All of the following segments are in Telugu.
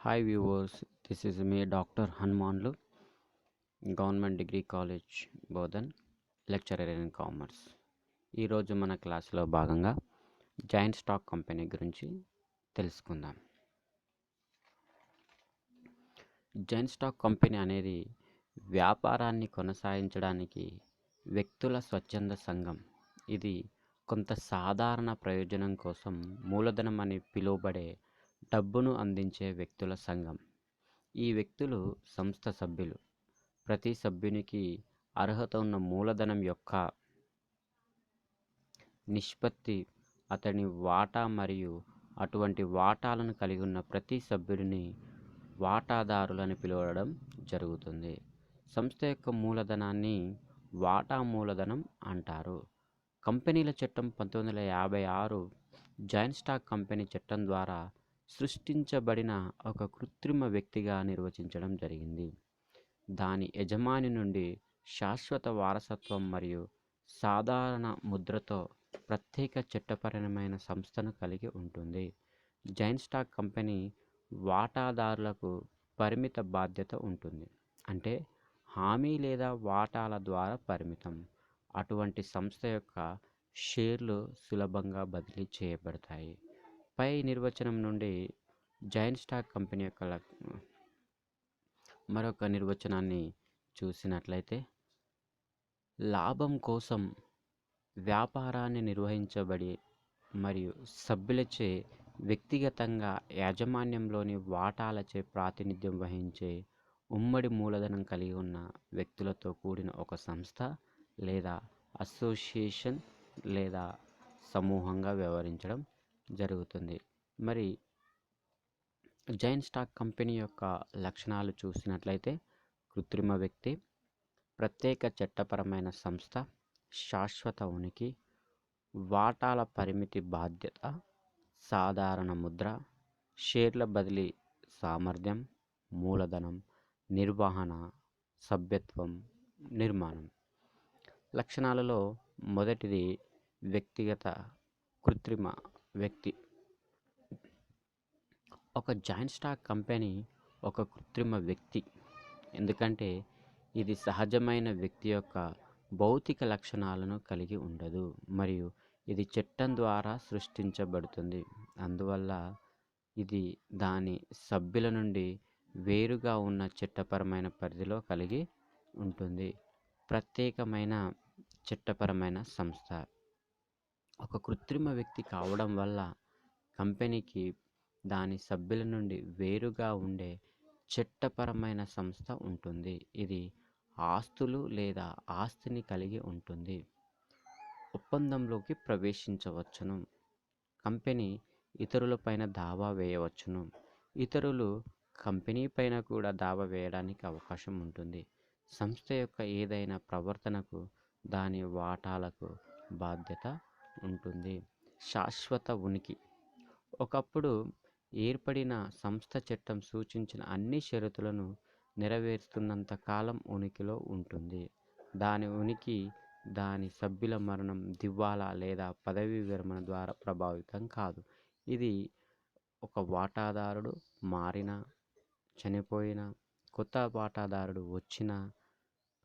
Hi viewers, this is me Dr. Hanumanlu, government degree college Bodhan, lecturer in commerce. ఈరోజు మన క్లాస్లో భాగంగా జాయింట్ స్టాక్ కంపెనీ గురించి తెలుసుకుందాం. జాయింట్ స్టాక్ కంపెనీ అనేది వ్యాపారాన్ని కొనసాగించడానికి వ్యక్తుల స్వచ్ఛంద సంఘం. ఇది కొంత సాధారణ ప్రయోజనం కోసం మూలధనం అని పిలువబడే డబ్బును అందించే వ్యక్తుల సంఘం. ఈ వ్యక్తులు సంస్థ సభ్యులు. ప్రతి సభ్యునికి అర్హత ఉన్న మూలధనం యొక్క నిష్పత్తి, అతని వాటా మరియు అటువంటి వాటాలను కలిగి ఉన్న ప్రతి సభ్యుడిని వాటాదారులని పిలవడం జరుగుతుంది. సంస్థ యొక్క మూలధనాన్ని వాటా మూలధనం అంటారు. కంపెనీల చట్టం 1956 జాయింట్ స్టాక్ కంపెనీ చట్టం ద్వారా సృష్టించబడిన ఒక కృత్రిమ వ్యక్తిగా నిర్వచించడం జరిగింది. దాని యజమాని నుండి శాశ్వత వారసత్వం మరియు సాధారణ ముద్రతో ప్రత్యేక చట్టపరమైన సంస్థను కలిగి ఉంటుంది. జాయింట్ స్టాక్ కంపెనీ వాటాదారులకు పరిమిత బాధ్యత ఉంటుంది, అంటే హామీ లేదా వాటాల ద్వారా పరిమితం. అటువంటి సంస్థ యొక్క షేర్లు సులభంగా బదిలీ చేయబడతాయి. పై నిర్వచనం నుండి జాయింట్ స్టాక్ కంపెనీ యొక్క మరొక నిర్వచనాన్ని చూసినట్లయితే, లాభం కోసం వ్యాపారాన్ని నిర్వహించబడి మరియు సభ్యులచే వ్యక్తిగతంగా యాజమాన్యంలోని వాటాలచే ప్రాతినిధ్యం వహించే ఉమ్మడి మూలధనం కలిగి ఉన్న వ్యక్తులతో కూడిన ఒక సంస్థ లేదా అసోసియేషన్ లేదా సమూహంగా వ్యవహరించడం జరుగుతుంది. మరి జాయింట్ స్టాక్ కంపెనీ యొక్క లక్షణాలు చూసినట్లయితే, కృత్రిమ వ్యక్తి, ప్రత్యేక చట్టపరమైన సంస్థ, శాశ్వత ఉనికి, వాటాల పరిమితి బాధ్యత, సాధారణ ముద్ర, షేర్ల బదిలీ సామర్థ్యం, మూలధనం, నిర్వహణ, సభ్యత్వం, నిర్మాణం. లక్షణాలలో మొదటిది వ్యక్తిగత కృత్రిమ వ్యక్తి. ఒక జాయింట్ స్టాక్ కంపెనీ ఒక కృత్రిమ వ్యక్తి, ఎందుకంటే ఇది సహజమైన వ్యక్తి యొక్క భౌతిక లక్షణాలను కలిగి ఉండదు మరియు ఇది చట్టం ద్వారా సృష్టించబడుతుంది. అందువల్ల ఇది దాని సభ్యుల నుండి వేరుగా ఉన్న చట్టపరమైన పరిధిలో కలిగి ఉంటుంది. ప్రత్యేకమైన చట్టపరమైన సంస్థ. ఒక కృత్రిమ వ్యక్తి కావడం వల్ల కంపెనీకి దాని సభ్యుల నుండి వేరుగా ఉండే చట్టపరమైన సంస్థ ఉంటుంది. ఇది ఆస్తులు లేదా ఆస్తిని కలిగి ఉంటుంది. ఒప్పందంలోకి ప్రవేశించవచ్చును. కంపెనీ ఇతరులపైన దావా వేయవచ్చును. ఇతరులు కంపెనీ పైన కూడా దావా వేయడానికి అవకాశం ఉంటుంది. సంస్థ యొక్క ఏదైనా ప్రవర్తనకు దాని వాటాలకు బాధ్యత ఉంటుంది. శాశ్వత ఉనికి. ఒకప్పుడు ఏర్పడిన సంస్థ చట్టం సూచించిన అన్ని షరతులను నెరవేరుస్తున్నంత కాలం ఉనికిలో ఉంటుంది. దాని ఉనికి దాని సభ్యుల మరణం, దివాలా లేదా పదవీ విరమణ ద్వారా ప్రభావితం కాదు. ఇది ఒక వాటాదారుడు మారినా, చనిపోయినా, కొత్త వాటాదారుడు వచ్చినా,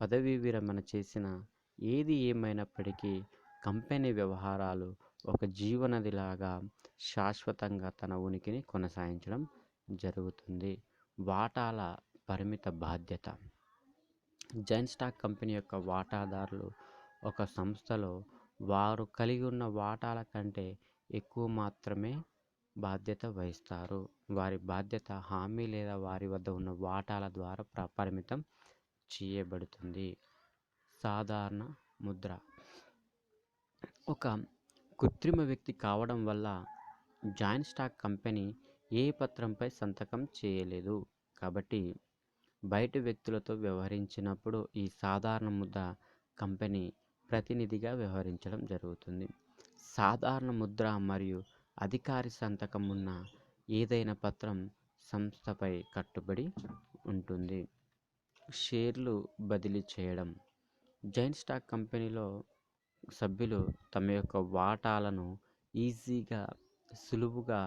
పదవీ విరమణ చేసిన, ఏది ఏమైనప్పటికీ కంపెనీ వ్యవహారాలు ఒక జీవనదిలాగా శాశ్వతంగా తన ఉనికిని కొనసాగించడం జరుగుతుంది. వాటాల పరిమిత బాధ్యత. జాయింట్ స్టాక్ కంపెనీ యొక్క వాటాదారులు ఒక సంస్థలో వారు కలిగి ఉన్న వాటాల కంటే ఎక్కువ మాత్రమే బాధ్యత వహిస్తారు. వారి బాధ్యత హామీ లేదా వారి వద్ద ఉన్న వాటాల ద్వారా పరిమితం చేయబడుతుంది. సాధారణ ముద్ర. ఒక కృత్రిమ వ్యక్తి కావడం వల్ల జాయింట్ స్టాక్ కంపెనీ ఏ పత్రంపై సంతకం చేయలేదు, కాబట్టి బయటి వ్యక్తులతో వ్యవహరించినప్పుడు ఈ సాధారణ ముద్ర కంపెనీ ప్రతినిధిగా వ్యవహరించడం జరుగుతుంది. సాధారణ ముద్ర మరియు అధికారి సంతకం ఉన్న ఏదైనా పత్రం సంస్థపై కట్టుబడి ఉంటుంది. షేర్లు బదిలీ చేయడం. జాయింట్ స్టాక్ కంపెనీలో సభ్యులు తమ యొక్క వాటాలను ఈజీగా, సులువుగా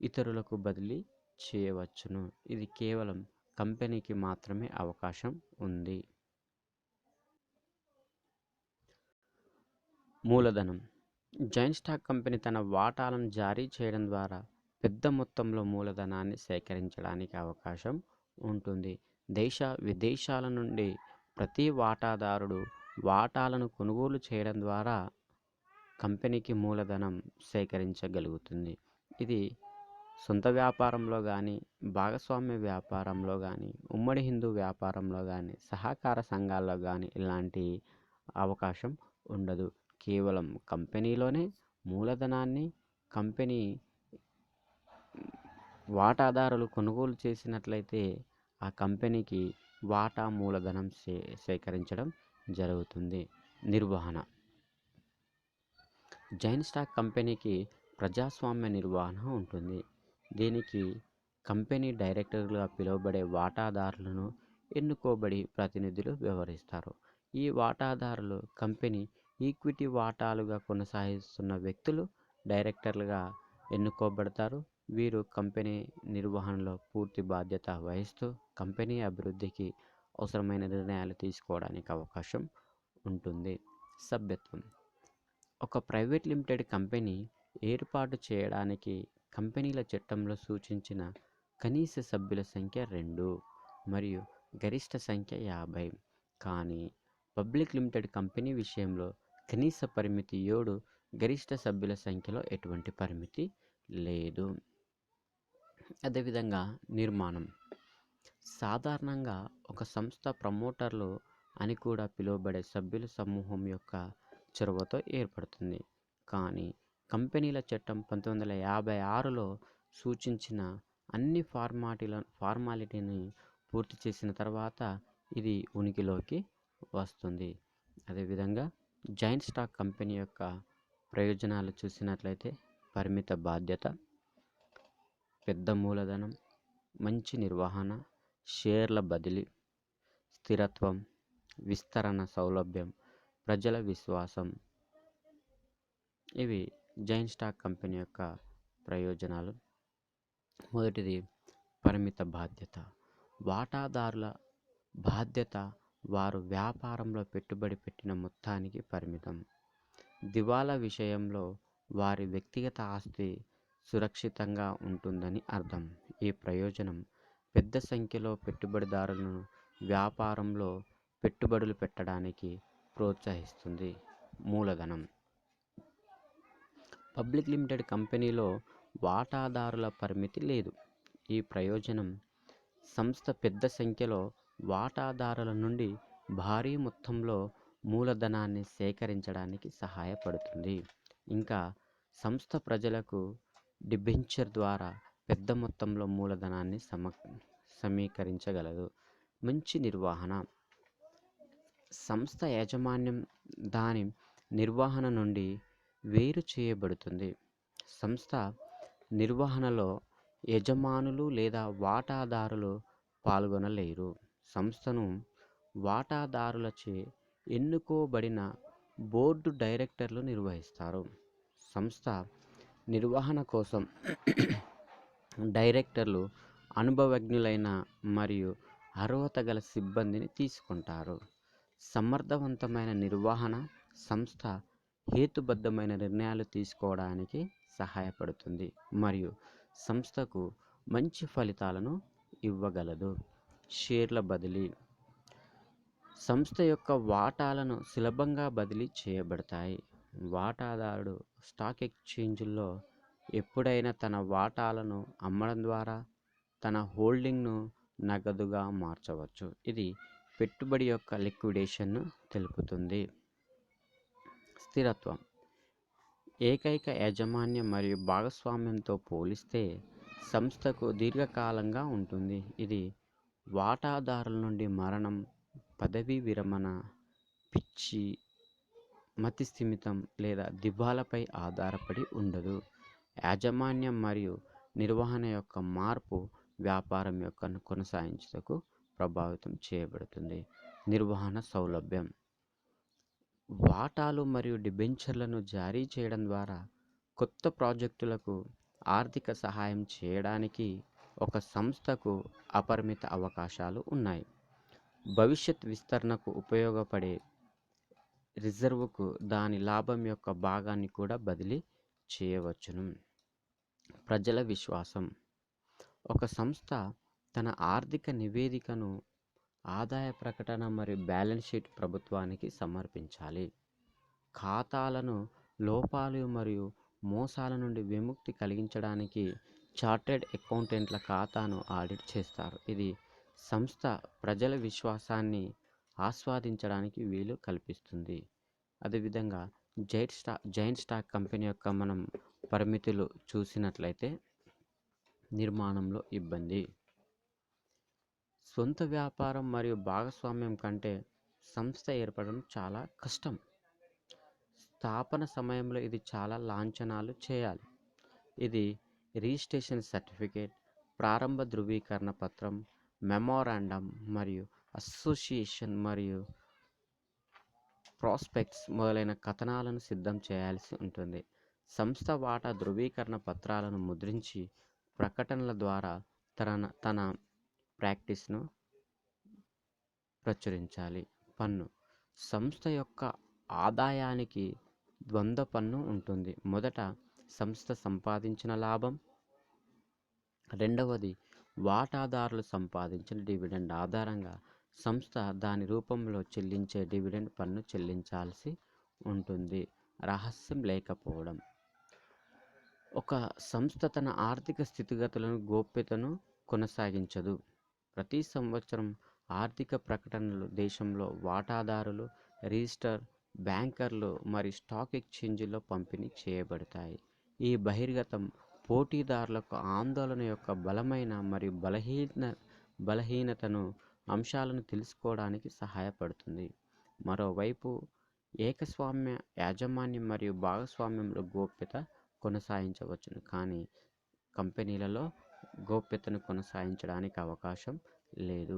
ఇతరులకు బదిలీ చేయవచ్చును. ఇది కేవలం కంపెనీకి మాత్రమే అవకాశం ఉంది. మూలధనం. జాయింట్ స్టాక్ కంపెనీ తన వాటాలను జారీ చేయడం ద్వారా పెద్ద మొత్తంలో మూలధనాన్ని సేకరించడానికి అవకాశం ఉంటుంది. విదేశాల నుండి ప్రతి వాటాదారుడు వాటాలను కొనుగోలు చేయడం ద్వారా కంపెనీకి మూలధనం సేకరించగలుగుతుంది. ఇది సొంత వ్యాపారంలో కానీ, భాగస్వామ్య వ్యాపారంలో కానీ, ఉమ్మడి హిందూ వ్యాపారంలో కానీ, సహకార సంఘాల్లో కానీ ఇలాంటి అవకాశం ఉండదు. కేవలం కంపెనీలోనే మూలధనాన్ని కంపెనీ వాటాదారులు కొనుగోలు చేసినట్లయితే ఆ కంపెనీకి వాటా మూలధనం సేకరించడం జరుగుతుంది. నిర్వహణ. జాయింట్ స్టాక్ కంపెనీకి ప్రజాస్వామ్య నిర్వహణ ఉంటుంది. దీనికి కంపెనీ డైరెక్టర్లుగా పిలువబడే వాటాదారులను ఎన్నుకోబడి ప్రతినిధులు వ్యవహరిస్తారు. ఈ వాటాదారులు కంపెనీ ఈక్విటీ వాటాలుగా కొనసాగిస్తున్న వ్యక్తులు డైరెక్టర్లుగా ఎన్నుకోబడతారు. వీరు కంపెనీ నిర్వహణలో పూర్తి బాధ్యత వహిస్తూ కంపెనీ అభివృద్ధికి అవసరమైన నిర్ణయాలు తీసుకోవడానికి అవకాశం ఉంటుంది. సభ్యత్వం. ఒక ప్రైవేట్ లిమిటెడ్ కంపెనీ ఏర్పాటు చేయడానికి కంపెనీల చట్టంలో సూచించిన కనీస సభ్యుల సంఖ్య 2 మరియు గరిష్ట సంఖ్య 50. కానీ పబ్లిక్ లిమిటెడ్ కంపెనీ విషయంలో కనీస పరిమితి 7, గరిష్ట సభ్యుల సంఖ్యలో ఎటువంటి పరిమితి లేదు. అదేవిధంగా నిర్మాణం. సాధారణంగా ఒక సంస్థ ప్రమోటర్లు అని కూడా పిలువబడే సభ్యుల సమూహం యొక్క చొరవతో ఏర్పడుతుంది. కానీ కంపెనీల చట్టం 1956లో సూచించిన అన్ని ఫార్మాలిటీని పూర్తి చేసిన తర్వాత ఇది ఉనికిలోకి వస్తుంది. అదేవిధంగా జాయింట్ స్టాక్ కంపెనీ యొక్క ప్రయోజనాలు చూసినట్లయితే పరిమిత బాధ్యత, పెద్ద మూలధనం, మంచి నిర్వహణ, షేర్ల బదిలీ, స్థిరత్వం, విస్తరణ సౌలభ్యం, ప్రజల విశ్వాసం. ఇవి జాయింట్ స్టాక్ కంపెనీ యొక్క ప్రయోజనాలు. మొదటిది పరిమిత బాధ్యత. వాటాదారుల బాధ్యత వారు వ్యాపారంలో పెట్టుబడి పెట్టిన మొత్తానికి పరిమితం. దివాలా విషయంలో వారి వ్యక్తిగత ఆస్తి సురక్షితంగా ఉంటుందని అర్థం. ఈ ప్రయోజనం పెద్ద సంఖ్యలో పెట్టుబడిదారులను వ్యాపారంలో పెట్టుబడులు పెట్టడానికి ప్రోత్సహిస్తుంది. మూలధనం. పబ్లిక్ లిమిటెడ్ కంపెనీలో వాటాదారుల పరిమితి లేదు. ఈ ప్రయోజనం సంస్థ పెద్ద సంఖ్యలో వాటాదారుల నుండి భారీ మొత్తంలో మూలధనాన్ని సేకరించడానికి సహాయపడుతుంది. ఇంకా సంస్థ ప్రజలకు డిబెంచర్ ద్వారా పెద్ద మొత్తంలో మూలధనాన్ని సమీకరించగలదు. మంచి నిర్వహణ. సంస్థ యాజమాన్యం దాని నిర్వహణ నుండి వేరు చేయబడుతుంది. సంస్థ నిర్వహణలో యజమానులు లేదా వాటాదారులు పాల్గొనలేరు. సంస్థను వాటాదారులచే ఎన్నుకోబడిన బోర్డు డైరెక్టర్లు నిర్వహిస్తారు. సంస్థ నిర్వహణ కోసం డైరెక్టర్లు అనుభవజ్ఞులైన మరియు అర్హత గల సిబ్బందిని తీసుకుంటారు. సమర్థవంతమైన నిర్వహణ సంస్థ హేతుబద్ధమైన నిర్ణయాలు తీసుకోవడానికి సహాయపడుతుంది మరియు సంస్థకు మంచి ఫలితాలను ఇవ్వగలదు. షేర్ల బదిలీ. సంస్థ యొక్క వాటాలను సులభంగా బదిలీ చేయబడతాయి. వాటాదారుడు స్టాక్ ఎక్స్చేంజ్లో ఎప్పుడైనా తన వాటాలను అమ్మడం ద్వారా తన హోల్డింగ్ను నగదుగా మార్చవచ్చు. ఇది పెట్టుబడి యొక్క లిక్విడేషన్ను తెలుపుతుంది. స్థిరత్వం. ఏకైక యాజమాన్యం మరియు భాగస్వామ్యంతో పోలిస్తే సంస్థకు దీర్ఘకాలంగా ఉంటుంది. ఇది వాటాదారుల నుండి మరణం, పదవీ విరమణ, పిచ్చి, మతి స్థిమితం లేదా దివాలాపై ఆధారపడి ఉండదు. యాజమాన్యం మరియు నిర్వహణ యొక్క మార్పు వ్యాపారం యొక్క కొనసాగించుటకు ప్రభావితం చేయబడుతుంది. నిర్వహణ సౌలభ్యం. వాటాలు మరియు డిబెంచర్లను జారీ చేయడం ద్వారా కొత్త ప్రాజెక్టులకు ఆర్థిక సహాయం చేయడానికి ఒక సంస్థకు అపరిమిత అవకాశాలు ఉన్నాయి. భవిష్యత్ విస్తరణకు ఉపయోగపడే రిజర్వుకు దాని లాభం యొక్క భాగాన్ని కూడా బదిలీ చేయవచ్చును. ప్రజల విశ్వాసం. ఒక సంస్థ తన ఆర్థిక నివేదికను, ఆదాయ ప్రకటన మరియు బ్యాలెన్స్ షీట్ ప్రభుత్వానికి సమర్పించాలి. ఖాతాలను లోపాలు మరియు మోసాల నుండి విముక్తి కలిగించడానికి చార్టెడ్ అకౌంటెంట్ల ఖాతాను ఆడిట్ చేస్తారు. ఇది సంస్థ ప్రజల విశ్వాసాన్ని ఆస్వాదించడానికి వీలు కల్పిస్తుంది. అదేవిధంగా జైంట్ స్టాక్ కంపెనీ యొక్క మనం పరిమితులు చూసినట్లయితే నిర్మాణంలో ఇబ్బంది. సొంత వ్యాపారం మరియు భాగస్వామ్యం కంటే సంస్థ ఏర్పడడం చాలా కష్టం. స్థాపన సమయంలో ఇది చాలా లాంఛనాలు చేయాలి. ఇది రిజిస్ట్రేషన్ సర్టిఫికేట్, ప్రారంభ ధృవీకరణ పత్రం, మెమోరాండం మరియు అసోసియేషన్ మరియు ప్రాస్పెక్ట్స్ మొదలైన కథనాలను సిద్ధం చేయాల్సి ఉంటుంది. సంస్థ వాటా ధృవీకరణ పత్రాలను ముద్రించి ప్రకటనల ద్వారా తన ప్రాక్టీస్ను ప్రచురించాలి. పన్ను. సంస్థ యొక్క ఆదాయానికి ద్వంద్వ పన్ను ఉంటుంది. మొదట సంస్థ సంపాదించిన లాభం, రెండవది వాటాదారులు సంపాదించిన డివిడెండ్ ఆధారంగా సంస్థ దాని రూపంలో చెల్లించే డివిడెండ్ పన్ను చెల్లించాల్సి ఉంటుంది. రహస్యం లేకపోవడం. ఒక సంస్థ తన ఆర్థిక స్థితిగతులను గోప్యతను కొనసాగించదు. ప్రతి సంవత్సరం ఆర్థిక ప్రకటనలు దేశంలో వాటాదారులు, రిజిస్టర్ బ్యాంకర్లు మరియు స్టాక్ ఎక్స్చేంజ్లో పంపిణీ చేయబడతాయి. ఈ బహిర్గతం పోటీదారులకు ఆందోళన యొక్క బలమైన మరియు బలహీనతను అంశాలను తెలుసుకోవడానికి సహాయపడుతుంది. మరోవైపు ఏకస్వామ్య యాజమాన్యం మరియు భాగస్వామ్యంలో గోప్యత కొనసాగించవచ్చును, కానీ కంపెనీలలో గోప్యతను కొనసాగించడానికి అవకాశం లేదు.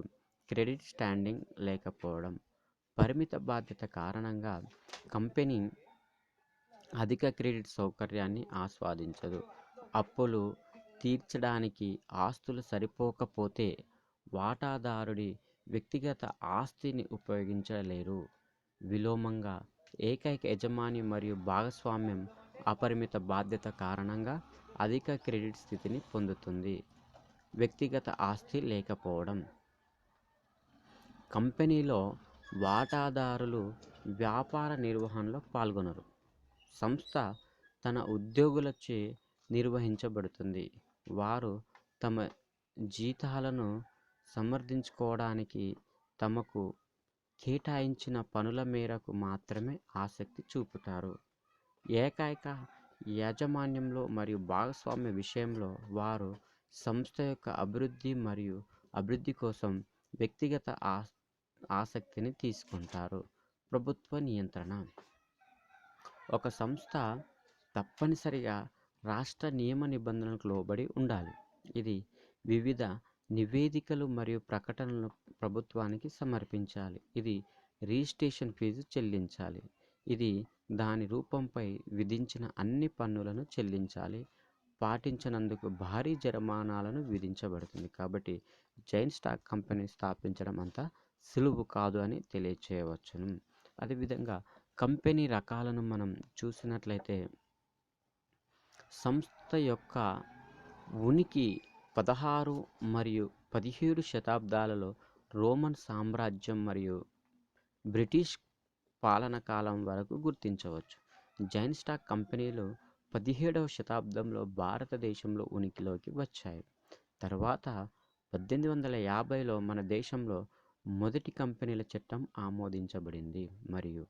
క్రెడిట్ స్టాండింగ్ లేకపోవడం. పరిమిత బాధ్యత కారణంగా కంపెనీ అధిక క్రెడిట్ సౌకర్యాన్ని ఆస్వాదించదు. అప్పులు తీర్చడానికి ఆస్తులు సరిపోకపోతే వాటాదారుడి వ్యక్తిగత ఆస్తిని ఉపయోగించలేరు. విలోమంగా ఏకైక యజమాని మరియు భాగస్వామ్యం అపరిమిత బాధ్యత కారణంగా అధిక క్రెడిట్ స్థితిని పొందుతుంది. వ్యక్తిగత ఆస్తి లేకపోవడం. కంపెనీలో వాటాదారులు వ్యాపార నిర్వహణలో పాల్గొనరు. సంస్థ తన ఉద్యోగులచే నిర్వహించబడుతుంది. వారు తమ జీతాలను సమర్థించుకోవడానికి తమకు కేటాయించిన పనుల మేరకు మాత్రమే ఆసక్తి చూపుతారు. ఏకైక యాజమాన్యంలో మరియు భాగస్వామ్య విషయంలో వారు సంస్థ యొక్క అభివృద్ధి కోసం వ్యక్తిగత ఆసక్తిని తీసుకుంటారు. ప్రభుత్వ నియంత్రణ. ఒక సంస్థ తప్పనిసరిగా రాష్ట్ర నియమ నిబంధనలకు లోబడి ఉండాలి. ఇది వివిధ నివేదికలు మరియు ప్రకటనలను ప్రభుత్వానికి సమర్పించాలి. ఇది రిజిస్ట్రేషన్ ఫీజు చెల్లించాలి. ఇది దాని రూపంపై విధించిన అన్ని పన్నులను చెల్లించాలి. పాటించనందుకు భారీ జరిమానాలను విధించబడుతుంది. కాబట్టి జైంట్ స్టాక్ కంపెనీ స్థాపించడం అంత సులువు కాదు అని తెలియచేయవచ్చును. అదేవిధంగా కంపెనీ రకాలను మనం చూసినట్లయితే సంస్థ యొక్క ఉనికి 16 మరియు 17 శతాబ్దాలలో రోమన్ సామ్రాజ్యం మరియు బ్రిటిష్ పాలన కాలం వరకు గుర్తించవచ్చు. జైంట్ స్టాక్ కంపెనీలు 17వ శతాబ్దంలో భారతదేశంలో ఉనికిలోకి వచ్చాయి. తర్వాత 1850లో మన దేశంలో మొదటి కంపెనీల చట్టం ఆమోదించబడింది మరియు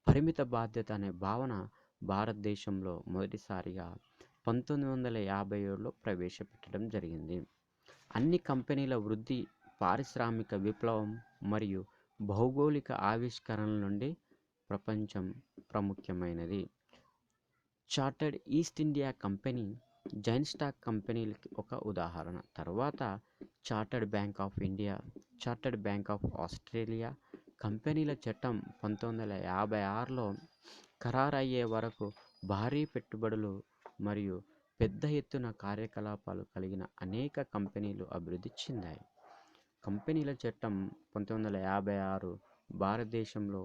పరిమిత బాధ్యత అనే భావన భారతదేశంలో మొదటిసారిగా 1957లో ప్రవేశపెట్టడం జరిగింది. అన్ని కంపెనీల వృద్ధి పారిశ్రామిక విప్లవం మరియు భౌగోళిక ఆవిష్కరణల నుండి ప్రపంచం ప్రాముఖ్యమైనది. Chartered East India Company joint stock కంపెనీలకి ఒక ఉదాహరణ. తర్వాత Chartered Bank of India, Chartered Bank of Australia. కంపెనీల చట్టం 1956లో ఖరారయ్యే వరకు భారీ పెట్టుబడులు మరియు పెద్ద ఎత్తున కార్యకలాపాలు కలిగిన అనేక కంపెనీలు అభివృద్ధి చెందాయి. కంపెనీల చట్టం 1956 భారతదేశంలో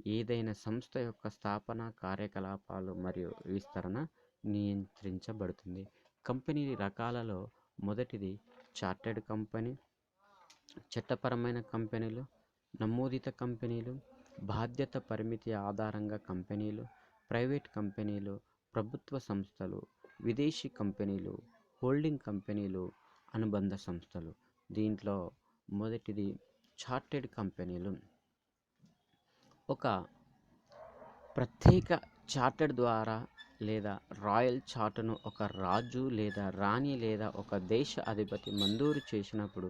ఏదైనా సంస్థ యొక్క స్థాపన, కార్యకలాపాలు మరియు విస్తరణ నియంత్రించబడుతుంది. కంపెనీ రకాలలో మొదటిది చార్టెడ్ కంపెనీ, చట్టపరమైన కంపెనీలు, నమోదిత కంపెనీలు, బాధ్యత పరిమితి ఆధారంగా కంపెనీలు, ప్రైవేట్ కంపెనీలు, ప్రభుత్వ సంస్థలు, విదేశీ కంపెనీలు, హోల్డింగ్ కంపెనీలు, అనుబంధ సంస్థలు. దీంట్లో మొదటిది చార్టెడ్ కంపెనీలు. ఒక ప్రత్యేక చార్టెడ్ ద్వారా లేదా రాయల్ చార్టర్ను ఒక రాజు లేదా రాణి లేదా ఒక దేశ అధిపతి మంజూరు చేసినప్పుడు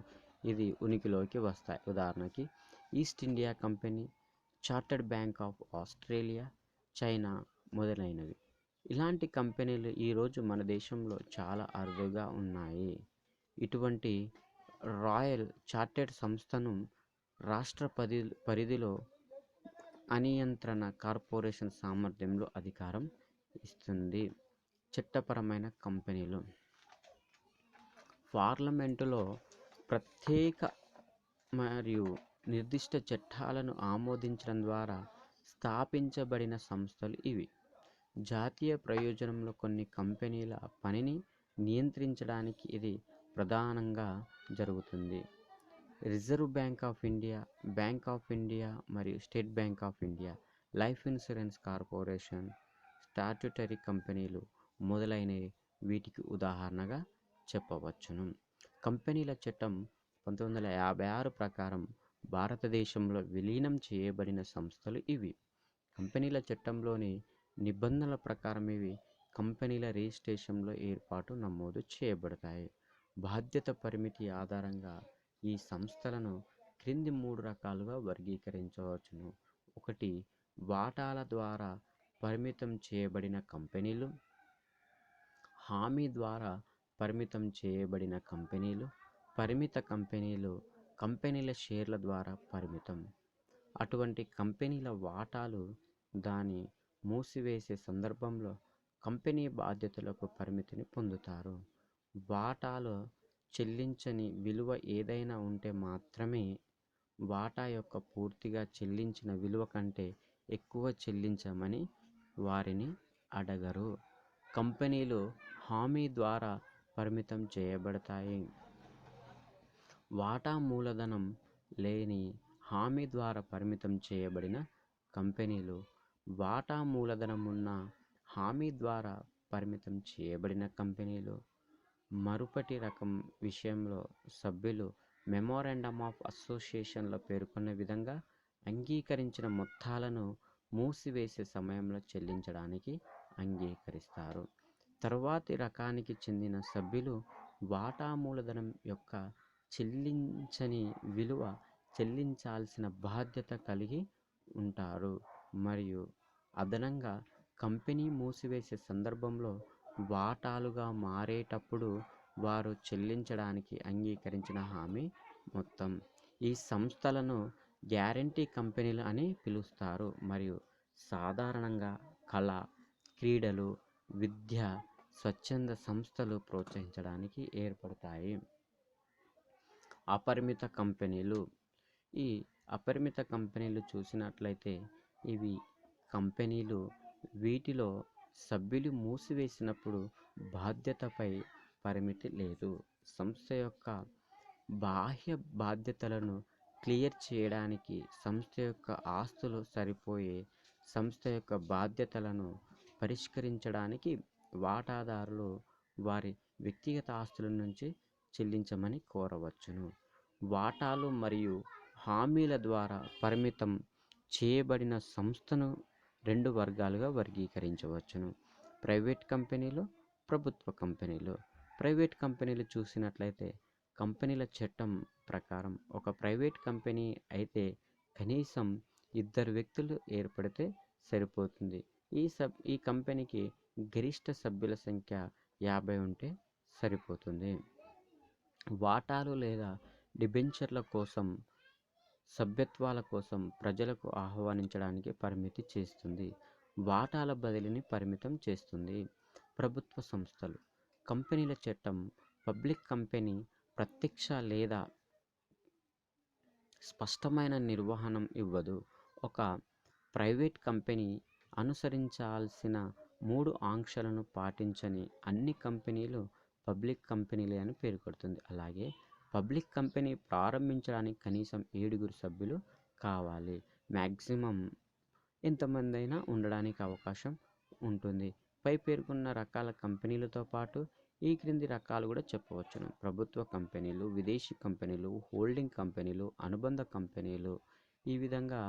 ఇది ఉనికిలోకి వస్తాయి. ఉదాహరణకి east India company, chartered Bank of Australia, China మొదలైనవి. ఇలాంటి కంపెనీలు ఈరోజు మన దేశంలో చాలా అరుదుగా ఉన్నాయి. ఇటువంటి రాయల్ చార్టెడ్ సంస్థను రాష్ట్ర పరిధిలో అనియంత్రణ కార్పొరేషన్ సామర్థ్యంలో అధికారం ఇస్తుంది. చట్టపరమైన కంపెనీలు పార్లమెంటులో ప్రత్యేక మరియు నిర్దిష్ట చట్టాలను ఆమోదించడం ద్వారా స్థాపించబడిన సంస్థలు ఇవి. జాతీయ ప్రయోజనంలో కొన్ని కంపెనీల పనిని నియంత్రించడానికి ఇది ప్రధానంగా జరుగుతుంది. Reserve Bank of India, Bank of India మరియు State Bank of India, Life Insurance Corporation, statutory కంపెనీలు మొదలైనవి వీటికి ఉదాహరణగా చెప్పవచ్చును. కంపెనీల చట్టం 1956 ప్రకారం భారతదేశంలో విలీనం చేయబడిన సంస్థలు ఇవి. కంపెనీల చట్టంలోని నిబంధనల ప్రకారం ఇవి కంపెనీల రిజిస్ట్రేషన్లో ఏర్పాటు నమోదు చేయబడతాయి. బాధ్యత పరిమితి ఆధారంగా ఈ సంస్థలను క్రింది 3 రకాలుగా వర్గీకరించవచ్చును. ఒకటి వాటాల ద్వారా పరిమితం చేయబడిన కంపెనీలు, హామీ ద్వారా పరిమితం చేయబడిన కంపెనీలు, పరిమిత కంపెనీలు, కంపెనీల షేర్ల ద్వారా పరిమితం. అటువంటి కంపెనీల వాటాలు దాని మూసివేసే సందర్భంలో కంపెనీ బాధ్యతలకు పరిమితిని పొందుతారు. వాటాలు చెల్లించని విలువ ఏదైనా ఉంటే మాత్రమే వాటా యొక్క పూర్తిగా చెల్లించిన విలువ కంటే ఎక్కువ చెల్లించమని వారిని అడగరు. కంపెనీలు హామీ ద్వారా పరిమితం చేయబడతాయి. వాటా మూలధనం లేని హామీ ద్వారా పరిమితం చేయబడిన కంపెనీలు, వాటా మూలధనం ఉన్న హామీ ద్వారా పరిమితం చేయబడిన కంపెనీలు. మరుపటి రకం విషయంలో సభ్యులు మెమోరాండమ్ ఆఫ్ అసోసియేషన్లో పేర్కొన్న విధంగా అంగీకరించిన మొత్తాలను మూసివేసే సమయంలో చెల్లించడానికి అంగీకరిస్తారు. తరువాతి రకానికి చెందిన సభ్యులు వాటా మూలధనం యొక్క చెల్లించని విలువ చెల్లించాల్సిన బాధ్యత కలిగి ఉంటారు మరియు అదనంగా కంపెనీ మూసివేసే సందర్భంలో వాటాలుగా మారేటప్పుడు వారు చెల్లించడానికి అంగీకరించిన హామీ మొత్తం. ఈ సంస్థలను గ్యారంటీ కంపెనీలు అని పిలుస్తారు మరియు సాధారణంగా కళ, క్రీడలు, విద్య, స్వచ్ఛంద సంస్థలు ప్రోత్సహించడానికి ఏర్పడతాయి. అపరిమిత కంపెనీలు. ఈ అపరిమిత కంపెనీలు చూసినట్లయితే ఇవి కంపెనీలు వీటిలో సభ్యులు మూసివేసినప్పుడు బాధ్యతపై పరిమితి లేదు. సంస్థ యొక్క బాహ్య బాధ్యతలను క్లియర్ చేయడానికి సంస్థ యొక్క ఆస్తులు సరిపోయే సంస్థ యొక్క బాధ్యతలను పరిష్కరించడానికి వాటాదారులు వారి వ్యక్తిగత ఆస్తుల నుంచి చెల్లించమని కోరవచ్చును. వాటాలు మరియు హామీల ద్వారా పరిమితం చేయబడిన సంస్థను 2 వర్గాలుగా వర్గీకరించవచ్చును. ప్రైవేట్ కంపెనీలు, ప్రభుత్వ కంపెనీలు. ప్రైవేట్ కంపెనీలు చూసినట్లయితే కంపెనీల చట్టం ప్రకారం ఒక ప్రైవేట్ కంపెనీ అయితే కనీసం 2 వ్యక్తులు ఏర్పడితే సరిపోతుంది. ఈ కంపెనీకి గరిష్ట సభ్యుల సంఖ్య 50 ఉంటే సరిపోతుంది. వాటాలు లేదా డిబెంచర్ల కోసం, సభ్యత్వాల కోసం ప్రజలకు ఆహ్వానించడానికి పరిమితి చేస్తుంది. వాటాల బదిలీని పరిమితం చేస్తుంది. ప్రభుత్వ సంస్థలు. కంపెనీల చట్టం పబ్లిక్ కంపెనీ ప్రత్యక్ష లేదా స్పష్టమైన నిర్వహణం ఇవ్వదు. ఒక ప్రైవేట్ కంపెనీ అనుసరించాల్సిన 3 ఆంక్షలను పాటించని అన్ని కంపెనీలు పబ్లిక్ కంపెనీలే అని పేర్కొంటుంది. అలాగే పబ్లిక్ కంపెనీ ప్రారంభించడానికి కనీసం 7 సభ్యులు కావాలి. మ్యాక్సిమం ఎంతమంది అయినా ఉండడానికి అవకాశం ఉంటుంది. పై పేర్కొన్న రకాల కంపెనీలతో పాటు ఈ క్రింది రకాలు కూడా చెప్పవచ్చును: ప్రభుత్వ కంపెనీలు, విదేశీ కంపెనీలు, హోల్డింగ్ కంపెనీలు, అనుబంధ కంపెనీలు. ఈ విధంగా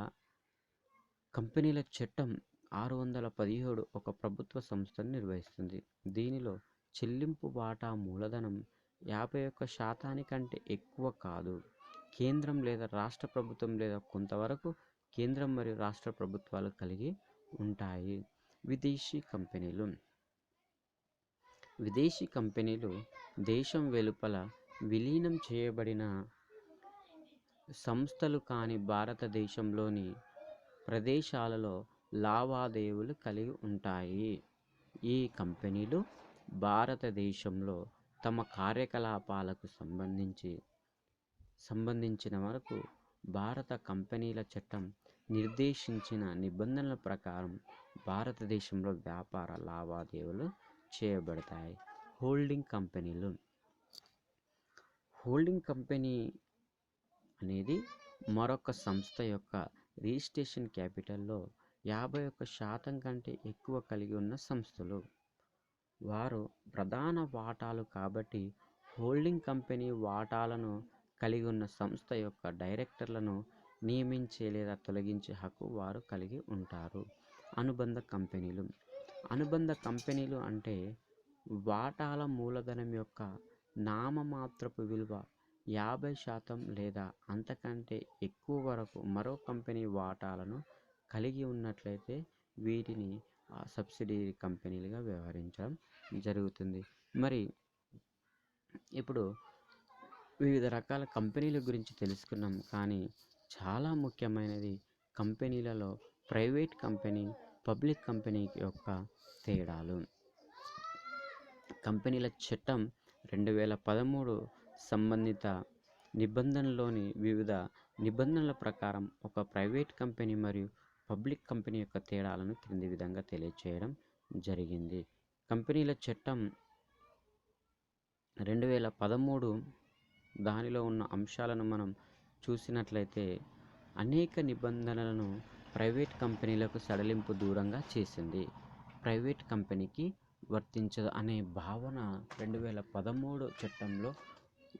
కంపెనీల చట్టం 617 ఒక ప్రభుత్వ సంస్థను నిర్వహిస్తుంది. దీనిలో చెల్లింపు వాటా మూలధనం 51% కంటే ఎక్కువ కాదు. కేంద్రం లేదా రాష్ట్ర ప్రభుత్వం లేదా కొంతవరకు కేంద్రం మరియు రాష్ట్ర ప్రభుత్వాలు కలిగి ఉంటాయి. విదేశీ కంపెనీలు. విదేశీ కంపెనీలు దేశం వెలుపల విలీనం చేయబడిన సంస్థలు కాని భారతదేశంలోని ప్రదేశాలలో లావాదేవీలు కలిగి ఉంటాయి. ఈ కంపెనీలు భారతదేశంలో తమ కార్యకలాపాలకు సంబంధించిన వరకు భారత కంపెనీల చట్టం నిర్దేశించిన నిబంధనల ప్రకారం భారతదేశంలో వ్యాపార లావాదేవీలు చేయబడతాయి. హోల్డింగ్ కంపెనీలు. హోల్డింగ్ కంపెనీ అనేది మరొక సంస్థ యొక్క రిజిస్ట్రేషన్ క్యాపిటల్లో 51% కంటే ఎక్కువ కలిగి ఉన్న సంస్థలు. వారు ప్రధాన వాటాలు కాబట్టి హోల్డింగ్ కంపెనీ వాటాలను కలిగి ఉన్న సంస్థ యొక్క డైరెక్టర్లను నియమించే లేదా తొలగించే హక్కు వారు కలిగి ఉంటారు. అనుబంధ కంపెనీలు. అనుబంధ కంపెనీలు అంటే వాటాల మూలధనం యొక్క నామమాత్రపు విలువ 50% లేదా అంతకంటే ఎక్కువ వరకు మరో కంపెనీ వాటాలను కలిగి ఉన్నట్లయితే వీటిని సబ్సిడరీ కంపెనీలుగా వ్యవహరించడం జరుగుతుంది. మరి ఇప్పుడు వివిధ రకాల కంపెనీల గురించి తెలుసుకున్నాం. కానీ చాలా ముఖ్యమైనది కంపెనీలలో ప్రైవేట్ కంపెనీ, పబ్లిక్ కంపెనీ యొక్క తేడాలు. కంపెనీల చట్టం 2013 సంబంధిత నిబంధనలోని వివిధ నిబంధనల ప్రకారం ఒక ప్రైవేట్ కంపెనీ మరియు పబ్లిక్ కంపెనీ యొక్క తేడాలను క్రింది విధంగా తెలియచేయడం జరిగింది. కంపెనీల చట్టం 2013 దానిలో ఉన్న అంశాలను మనం చూసినట్లయితే అనేక నిబంధనలను ప్రైవేట్ కంపెనీలకు సడలింపు దూరంగా చేసింది. ప్రైవేట్ కంపెనీకి వర్తించదు అనే భావన 2013 చట్టంలో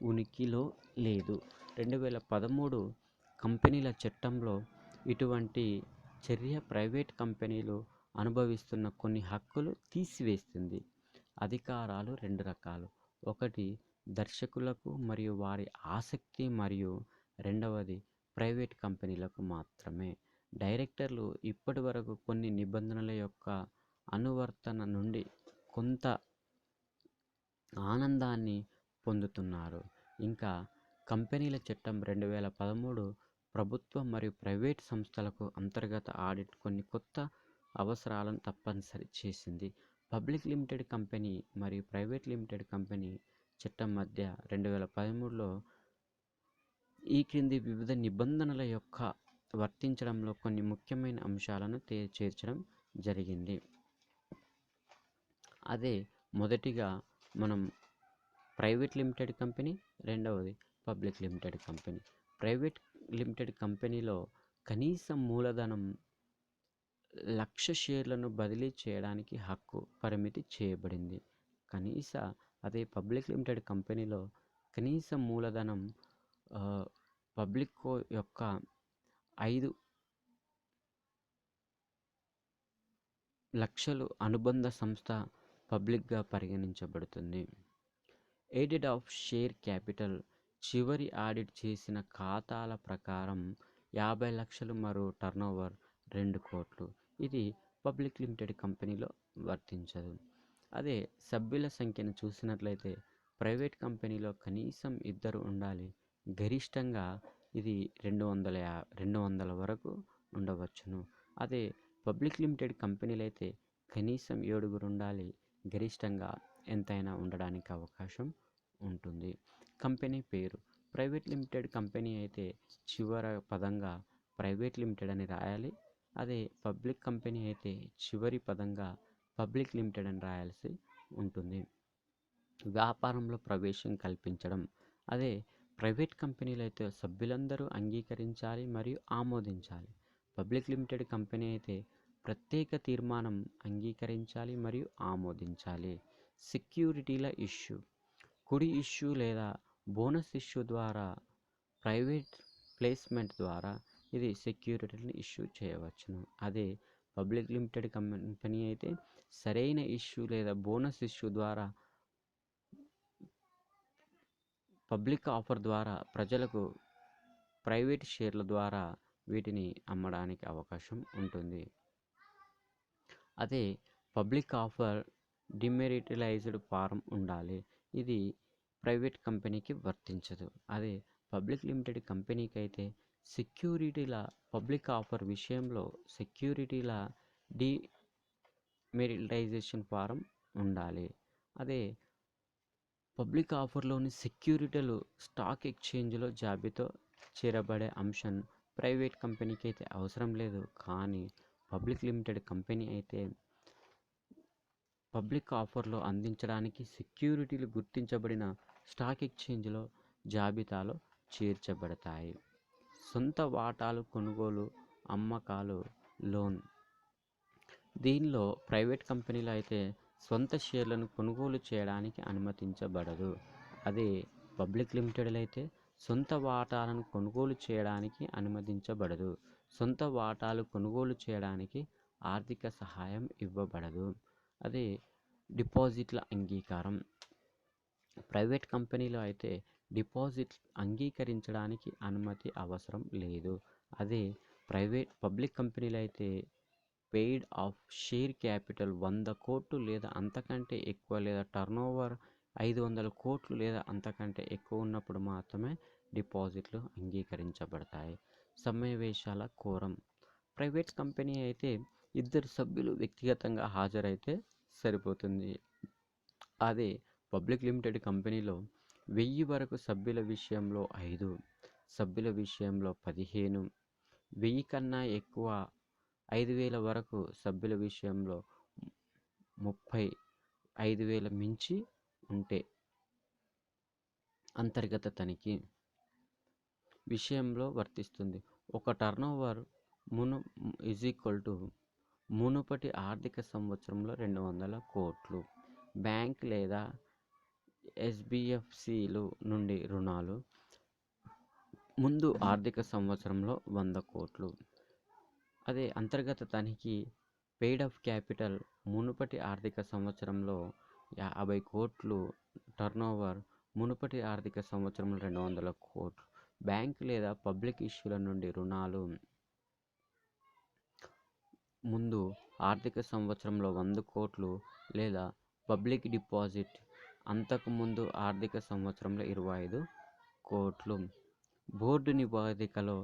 ఉనికిలో లేదు. 2013 కంపెనీల చట్టంలో ఇటువంటి చర్య ప్రైవేట్ కంపెనీలు అనుభవిస్తున్న కొన్ని హక్కులు తీసివేస్తుంది. అధికారాలు 2 రకాలు: ఒకటి దర్శకులకు మరియు వారి ఆసక్తి, మరియు రెండవది ప్రైవేట్ కంపెనీలకు మాత్రమే. డైరెక్టర్లు ఇప్పటి వరకు కొన్ని నిబంధనల యొక్క అనువర్తన నుండి కొంత ఆనందాన్ని పొందుతున్నారు. ఇంకా కంపెనీల చట్టం 2013 ప్రభుత్వ మరియు ప్రైవేట్ సంస్థలకు అంతర్గత ఆడిట్ కొన్ని కొత్త అవసరాలను తప్పనిసరి చేసింది. పబ్లిక్ లిమిటెడ్ కంపెనీ మరియు ప్రైవేట్ లిమిటెడ్ కంపెనీ చట్టం మధ్య 2013లో ఈ క్రింది వివిధ నిబంధనల యొక్క వర్తించడంలో కొన్ని ముఖ్యమైన అంశాలను చేర్చడం జరిగింది. అదే మొదటిగా మనం ప్రైవేట్ లిమిటెడ్ కంపెనీ, రెండవది public limited company. Private limited కంపెనీలో కనీస మూలధనం 1,00,000 షేర్లను బదిలీ చేయడానికి హక్కు పరిమితి చేయబడింది. అదే పబ్లిక్ లిమిటెడ్ కంపెనీలో కనీస మూలధనం పబ్లిక్ యొక్క 5 లక్షలు అనుబంధ సంస్థ పబ్లిక్గా పరిగణించబడుతుంది. ఎయిడెడ్ ఆఫ్ షేర్ క్యాపిటల్ చివరి ఆడిట్ చేసిన ఖాతాల ప్రకారం 50 లక్షలు మరియు టర్నోవర్ 2 కోట్లు. ఇది పబ్లిక్ లిమిటెడ్ కంపెనీలో వర్తించదు. అదే సభ్యుల సంఖ్యను చూసినట్లయితే ప్రైవేట్ కంపెనీలో కనీసం 2 ఉండాలి. గరిష్టంగా ఇది 200 వరకు ఉండవచ్చును. అదే పబ్లిక్ లిమిటెడ్ కంపెనీలు అయితే కనీసం 7 ఉండాలి. గరిష్టంగా ఎంతైనా ఉండడానికి అవకాశం ఉంటుంది. కంపెనీ పేరు ప్రైవేట్ లిమిటెడ్ కంపెనీ అయితే చివర పదంగా ప్రైవేట్ లిమిటెడ్ అని రాయాలి. అదే పబ్లిక్ కంపెనీ అయితే చివరి పదంగా పబ్లిక్ లిమిటెడ్ అని రాయాల్సి ఉంటుంది. వ్యాపారంలో ప్రవేశం కల్పించడం అదే ప్రైవేట్ కంపెనీలు అయితే సభ్యులందరూ అంగీకరించాలి మరియు ఆమోదించాలి. పబ్లిక్ లిమిటెడ్ కంపెనీ అయితే ప్రత్యేక తీర్మానం అంగీకరించాలి మరియు ఆమోదించాలి. సెక్యూరిటీల ఇష్యూ కుడి ఇష్యూ లేదా బోనస్ ఇష్యూ ద్వారా ప్రైవేట్ ప్లేస్మెంట్ ద్వారా ఇది సెక్యూరిటీని ఇష్యూ చేయవచ్చును. అదే పబ్లిక్ లిమిటెడ్ కంపెనీ అయితే సరైన ఇష్యూ లేదా బోనస్ ఇష్యూ ద్వారా పబ్లిక్ ఆఫర్ ద్వారా ప్రజలకు ప్రైవేట్ షేర్ల ద్వారా వీటిని అమ్మడానికి అవకాశం ఉంటుంది. అదే పబ్లిక్ ఆఫర్ డిమెరిటలైజ్డ్ ఫారం ఉండాలి. ఇది ప్రైవేట్ కంపెనీకి వర్తించదు. అదే పబ్లిక్ లిమిటెడ్ కంపెనీకి అయితే సెక్యూరిటీల పబ్లిక్ ఆఫర్ విషయంలో సెక్యూరిటీల డిమెరిటలైజేషన్ ఫారం ఉండాలి. అదే పబ్లిక్ ఆఫర్లోని సెక్యూరిటీలు స్టాక్ ఎక్స్చేంజ్లో జాబితా చేరబడే అంశం ప్రైవేట్ కంపెనీకి అయితే అవసరం లేదు. కానీ పబ్లిక్ లిమిటెడ్ కంపెనీ అయితే పబ్లిక్ ఆఫర్లో అందించడానికి సెక్యూరిటీలు గుర్తించబడిన స్టాక్ ఎక్స్చేంజ్లో జాబితాలో చేర్చబడతాయి. సొంత వాటాలు కొనుగోలు అమ్మకాలు లోన్ దీనిలో ప్రైవేట్ కంపెనీలు అయితే సొంత షేర్లను కొనుగోలు చేయడానికి అనుమతించబడదు. అదే పబ్లిక్ లిమిటెడ్ అయితే సొంత వాటాలను కొనుగోలు చేయడానికి అనుమతించబడదు. సొంత వాటాలు కొనుగోలు చేయడానికి ఆర్థిక సహాయం ఇవ్వబడదు. అదే డిపాజిట్ల అంగీకారం ప్రైవేట్ కంపెనీలో అయితే డిపాజిట్ అంగీకరించడానికి అనుమతి అవసరం లేదు. అదే పబ్లిక్ కంపెనీలు అయితే పెయిడ్ ఆఫ్ షేర్ క్యాపిటల్ 100 కోట్లు లేదా అంతకంటే ఎక్కువ లేదా టర్నోవర్ 500 కోట్లు లేదా అంతకంటే ఎక్కువ ఉన్నప్పుడు మాత్రమే డిపాజిట్లు అంగీకరించబడతాయి. సమావేశాల కోరం ప్రైవేట్ కంపెనీ అయితే 2 సభ్యులు వ్యక్తిగతంగా హాజరైతే సరిపోతుంది. అదే పబ్లిక్ లిమిటెడ్ కంపెనీలో 1000 వరకు సభ్యుల విషయంలో 5, సభ్యుల విషయంలో 15, 1000 కన్నా ఎక్కువ 5000 వరకు సభ్యుల విషయంలో 30, 5000 మించి ఉంటే అంతర్గత తనిఖీ విషయంలో వర్తిస్తుంది. ఒక టర్నోవర్ మునుపటి ఆర్థిక సంవత్సరంలో 200 కోట్లు. బ్యాంక్ లేదా ఎస్బిఎఫ్సిలు నుండి రుణాలు ముందు ఆర్థిక సంవత్సరంలో 100 కోట్లు. అదే అంతర్గత తనిఖీ పెయిడ్ ఆఫ్ క్యాపిటల్ మునుపటి ఆర్థిక సంవత్సరంలో 50 కోట్లు. టర్నోవర్ మునుపటి ఆర్థిక సంవత్సరంలో 200 కోట్లు. బ్యాంక్ లేదా పబ్లిక్ ఇష్యూల నుండి రుణాలు ముందు ఆర్థిక సంవత్సరంలో 100 కోట్లు లేదా పబ్లిక్ డిపాజిట్ అంతకుముందు ఆర్థిక సంవత్సరంలో 25 కోట్లు. బోర్డు నివేదికలో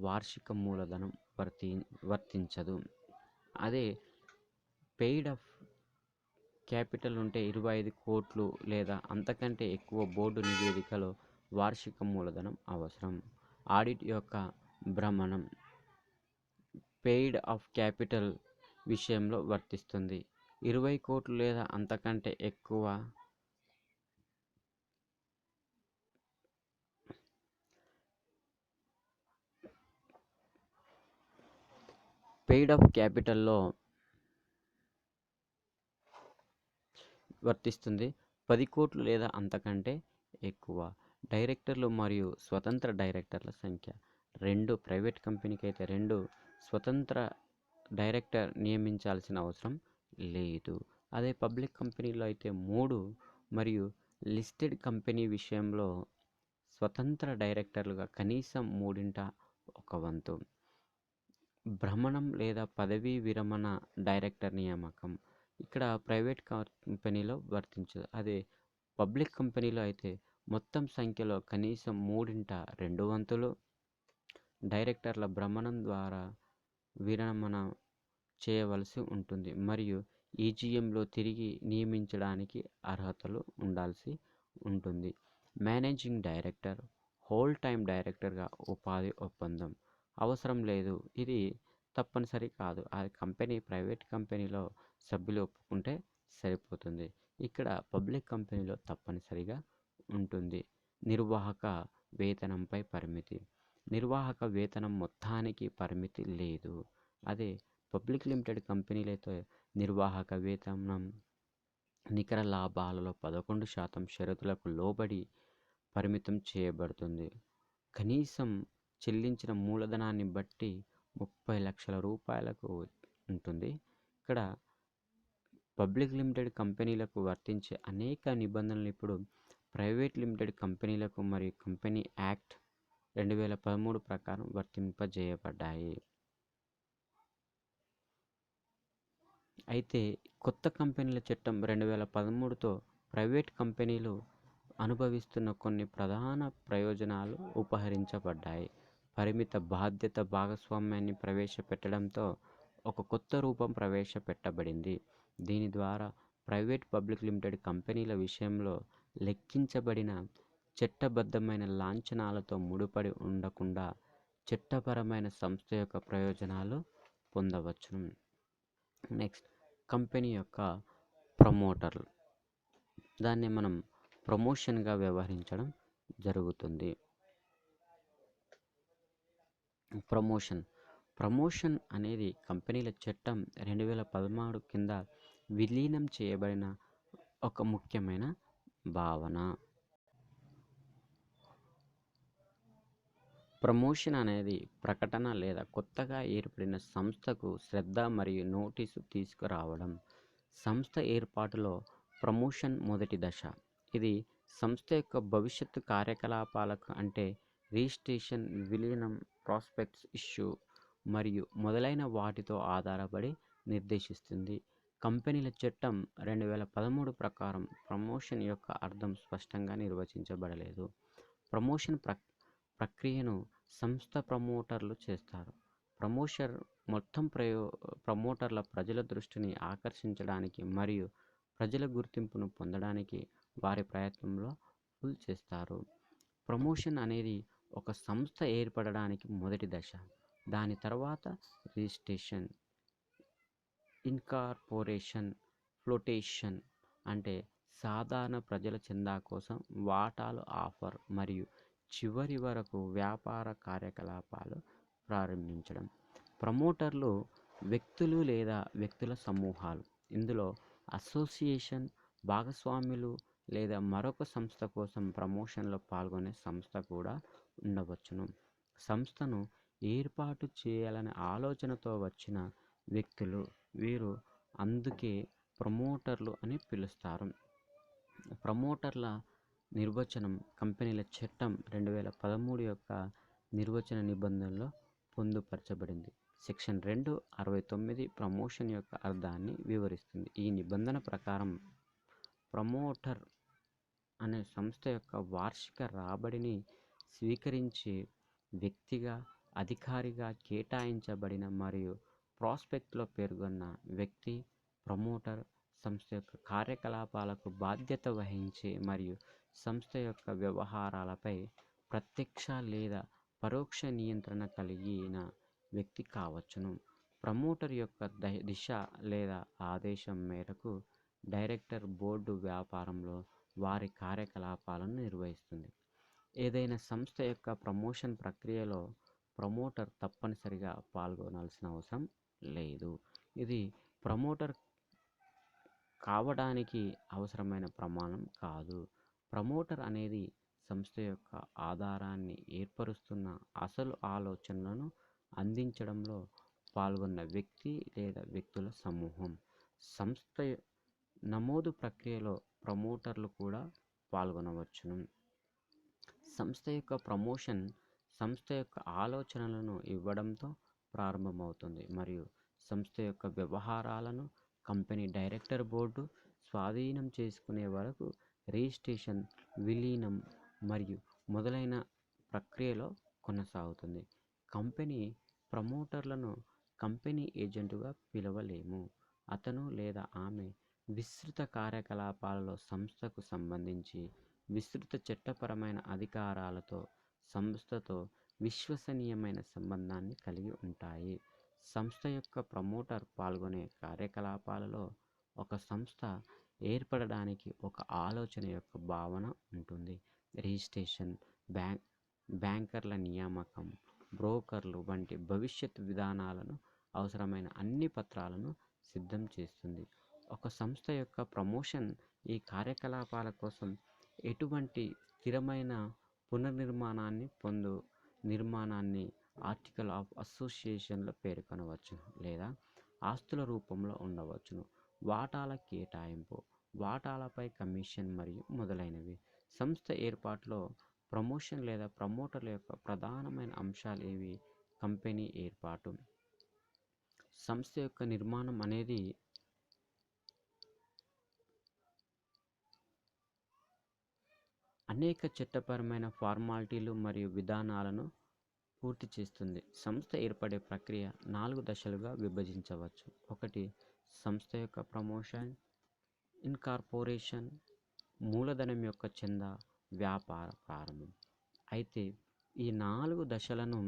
వార్షిక మూలధనం వర్తించదు. అదే పెయిడ్ ఆఫ్ క్యాపిటల్ ఉంటే 25 కోట్లు లేదా అంతకంటే ఎక్కువ బోర్డు నివేదికలో వార్షిక మూలధనం అవసరం. ఆడిట్ యొక్క భ్రమణం పెయిడ్ ఆఫ్ క్యాపిటల్ విషయంలో వర్తిస్తుంది. 20 కోట్లు లేదా అంతకంటే ఎక్కువ పెయిడ్ ఆఫ్ క్యాపిటల్లో వర్తిస్తుంది. 10 కోట్లు లేదా అంతకంటే ఎక్కువ. డైరెక్టర్లు మరియు స్వతంత్ర డైరెక్టర్ల సంఖ్య 2. ప్రైవేట్ కంపెనీకి అయితే 2 స్వతంత్ర డైరెక్టర్ నియమించాల్సిన అవసరం లేదు. అదే పబ్లిక్ కంపెనీలో అయితే 3 మరియు లిస్టెడ్ కంపెనీ విషయంలో స్వతంత్ర డైరెక్టర్లుగా కనీసం 1/3 భ్రమణం లేదా పదవీ విరమణ డైరెక్టర్ నియామకం ఇక్కడ ప్రైవేట్ కంపెనీలో వర్తించదు. అదే పబ్లిక్ కంపెనీలో అయితే మొత్తం సంఖ్యలో కనీసం 3/2 డైరెక్టర్ల భ్రమణం ద్వారా విరమణ చేయవలసి ఉంటుంది మరియు ఈజీఎంలో తిరిగి నియమించడానికి అర్హతలు ఉండాల్సి ఉంటుంది. మేనేజింగ్ డైరెక్టర్, హోల్ టైమ్ డైరెక్టర్గా ఉపాధి ఒప్పందం అవసరం లేదు. ఇది తప్పనిసరి కాదు. ఆ కంపెనీ ప్రైవేట్ కంపెనీలో సభ్యులు ఒప్పుకుంటే సరిపోతుంది. ఇక్కడ పబ్లిక్ కంపెనీలో తప్పనిసరిగా ఉంటుంది. నిర్వాహక వేతనంపై పరిమితి. నిర్వాహక వేతనం మొత్తానికి పరిమితి లేదు. అదే పబ్లిక్ లిమిటెడ్ కంపెనీలతో నిర్వాహక వేతనం నికర లాభాలలో 11% షరతులకు లోబడి పరిమితం చేయబడుతుంది. కనీసం చెల్లించిన మూలధనాన్ని బట్టి 30 లక్షల రూపాయలకు ఉంటుంది. ఇక్కడ పబ్లిక్ లిమిటెడ్ కంపెనీలకు వర్తించే అనేక నిబంధనలు ఇప్పుడు ప్రైవేట్ లిమిటెడ్ కంపెనీలకు మరియు కంపెనీ యాక్ట్ 2013 ప్రకారం వర్తింపజేయబడ్డాయి. అయితే కొత్త కంపెనీల చట్టం 2013తో ప్రైవేట్ కంపెనీలు అనుభవిస్తున్న కొన్ని ప్రధాన ప్రయోజనాలు ఉపహరించబడ్డాయి. పరిమిత బాధ్యత భాగస్వామ్యాన్ని ప్రవేశపెట్టడంతో ఒక కొత్త రూపం ప్రవేశపెట్టబడింది. దీని ద్వారా ప్రైవేట్ పబ్లిక్ లిమిటెడ్ కంపెనీల విషయంలో లెక్కించబడిన చట్టబద్ధమైన లాంఛనాలతో ముడిపడి ఉండకుండా చట్టపరమైన సంస్థ యొక్క ప్రయోజనాలు పొందవచ్చును. నెక్స్ట్, కంపెనీ యొక్క ప్రమోటర్లు. దాన్ని మనం ప్రమోషన్గా వ్యవహరించడం జరుగుతుంది. ప్రమోషన్ అనేది కంపెనీల చట్టం 2013 కింద విలీనం చేయబడిన ఒక ముఖ్యమైన భావన. ప్రమోషన్ అనేది ప్రకటన లేదా కొత్తగా ఏర్పడిన సంస్థకు శ్రద్ధ మరియు నోటీసు తీసుకురావడం. సంస్థ ఏర్పాటులో ప్రమోషన్ మొదటి దశ. ఇది సంస్థ యొక్క భవిష్యత్తు కార్యకలాపాలకు అంటే రిజిస్ట్రేషన్, విలీనం, ప్రాస్పెక్ట్స్ ఇష్యూ మరియు మొదలైన వాటితో ఆధారపడి నిర్దేశిస్తుంది. కంపెనీల చట్టం 2013 ప్రకారం ప్రమోషన్ యొక్క అర్థం స్పష్టంగా నిర్వచించబడలేదు. ప్రమోషన్ ప్రక్రియను సంస్థ ప్రమోటర్లు చేస్తారు. మొత్తం ప్రమోటర్ల ప్రజల దృష్టిని ఆకర్షించడానికి మరియు ప్రజల గుర్తింపును పొందడానికి వారి ప్రయత్నంలో పుల్ చేస్తారు. ప్రమోషన్ అనేది ఒక సంస్థ ఏర్పడడానికి మొదటి దశ. దాని తర్వాత రిజిస్ట్రేషన్, ఇన్కార్పొరేషన్, ఫ్లోటేషన్ అంటే సాధారణ ప్రజల చందా కోసం వాటాలు ఆఫర్ మరియు చివరి వరకు వ్యాపార కార్యకలాపాలు ప్రారంభించడం. ప్రమోటర్లు వ్యక్తులు లేదా వ్యక్తుల సమూహాలు. ఇందులో అసోసియేషన్, భాగస్వాములు లేదా మరొక సంస్థ కోసం ప్రమోషన్లో పాల్గొనే సంస్థ కూడా ఉండవచ్చును. సంస్థను ఏర్పాటు చేయాలనే ఆలోచనతో వచ్చిన వ్యక్తులు, వీరు అందుకే ప్రమోటర్లు అని పిలుస్తారు. ప్రమోటర్ల నిర్వచనం కంపెనీల చట్టం 2013 యొక్క నిర్వచన నిబంధనలో పొందుపరచబడింది. సెక్షన్ 269 ప్రమోషన్ యొక్క అర్థాన్ని వివరిస్తుంది. ఈ నిబంధన ప్రకారం ప్రమోటర్ అనే సంస్థ యొక్క వార్షిక రాబడిని స్వీకరించే వ్యక్తిగా, అధికారిగా కేటాయించబడిన మరియు ప్రాస్పెక్ట్లో పేర్కొన్న వ్యక్తి. ప్రమోటర్ సంస్థ యొక్క కార్యకలాపాలకు బాధ్యత వహించే మరియు సంస్థ యొక్క వ్యవహారాలపై ప్రత్యక్ష లేదా పరోక్ష నియంత్రణ కలిగిన వ్యక్తి కావచ్చును. ప్రమోటర్ యొక్క దిశ లేదా ఆదేశం మేరకు డైరెక్టర్ బోర్డు వ్యాపారంలో వారి కార్యకలాపాలను నిర్వహిస్తుంది. ఏదైనా సంస్థ యొక్క ప్రమోషన్ ప్రక్రియలో ప్రమోటర్ తప్పనిసరిగా పాల్గొనాల్సిన అవసరం లేదు. ఇది ప్రమోటర్ కావడానికి అవసరమైన ప్రమాణం కాదు. ప్రమోటర్ అనేది సంస్థ యొక్క ఆధారాన్ని ఏర్పరుస్తున్న అసలు ఆలోచనలను అందించడంలో పాల్గొన్న వ్యక్తి లేదా వ్యక్తుల సమూహం. సంస్థ నమోదు ప్రక్రియలో ప్రమోటర్లు కూడా పాల్గొనవచ్చును. సంస్థ యొక్క ప్రమోషన్ సంస్థ యొక్క ఆలోచనలను ఇవ్వడంతో ప్రారంభమవుతుంది మరియు సంస్థ యొక్క వ్యవహారాలను కంపెనీ డైరెక్టర్ బోర్డు స్వాధీనం చేసుకునే వరకు రిజిస్ట్రేషన్, విలీనం మరియు మొదలైన ప్రక్రియలో కొనసాగుతుంది. కంపెనీ ప్రమోటర్లను కంపెనీ ఏజెంటుగా పిలవలేము. అతను లేదా ఆమె విస్తృత కార్యకలాపాలలో సంస్థకు సంబంధించి విస్తృత చట్టపరమైన అధికారాలతో సంస్థతో విశ్వసనీయమైన సంబంధాన్ని కలిగి ఉంటాయి. సంస్థ యొక్క ప్రమోటర్ పాల్గొనే కార్యకలాపాలలో ఒక సంస్థ ఏర్పడడానికి ఒక ఆలోచన యొక్క భావన ఉంటుంది. రిజిస్ట్రేషన్, బ్యాంకర్ల నియామకం, బ్రోకర్లు వంటి భవిష్యత్ విధానాలను అవసరమైన అన్ని పత్రాలను సిద్ధం చేస్తుంది. ఒక సంస్థ యొక్క ప్రమోషన్ ఈ కార్యకలాపాల కోసం ఎటువంటి స్థిరమైన పునర్నిర్మాణాన్ని నిర్మాణాన్ని ఆర్టికల్ ఆఫ్ అసోసియేషన్లో పేర్కొనవచ్చును లేదా ఆస్తుల రూపంలో ఉండవచ్చును. వాటాల కేటాయింపు, వాటాలపై కమిషన్ మరియు మొదలైనవి. సంస్థ ఏర్పాటులో ప్రమోషన్ లేదా ప్రమోటర్ల యొక్క ప్రధానమైన అంశాలు ఏవి? కంపెనీ ఏర్పాటు. సంస్థ యొక్క నిర్మాణం అనేది అనేక చట్టపరమైన ఫార్మాలిటీలు మరియు విధానాలను పూర్తి చేస్తుంది. సంస్థ ఏర్పడే ప్రక్రియ 4 దశలుగా విభజించవచ్చు. 1. సంస్థ యొక్క ప్రమోషన్, ఇన్కార్పొరేషన్, మూలధనం యొక్క చందా, వ్యాపార ప్రారంభం. అయితే ఈ 4 దశలను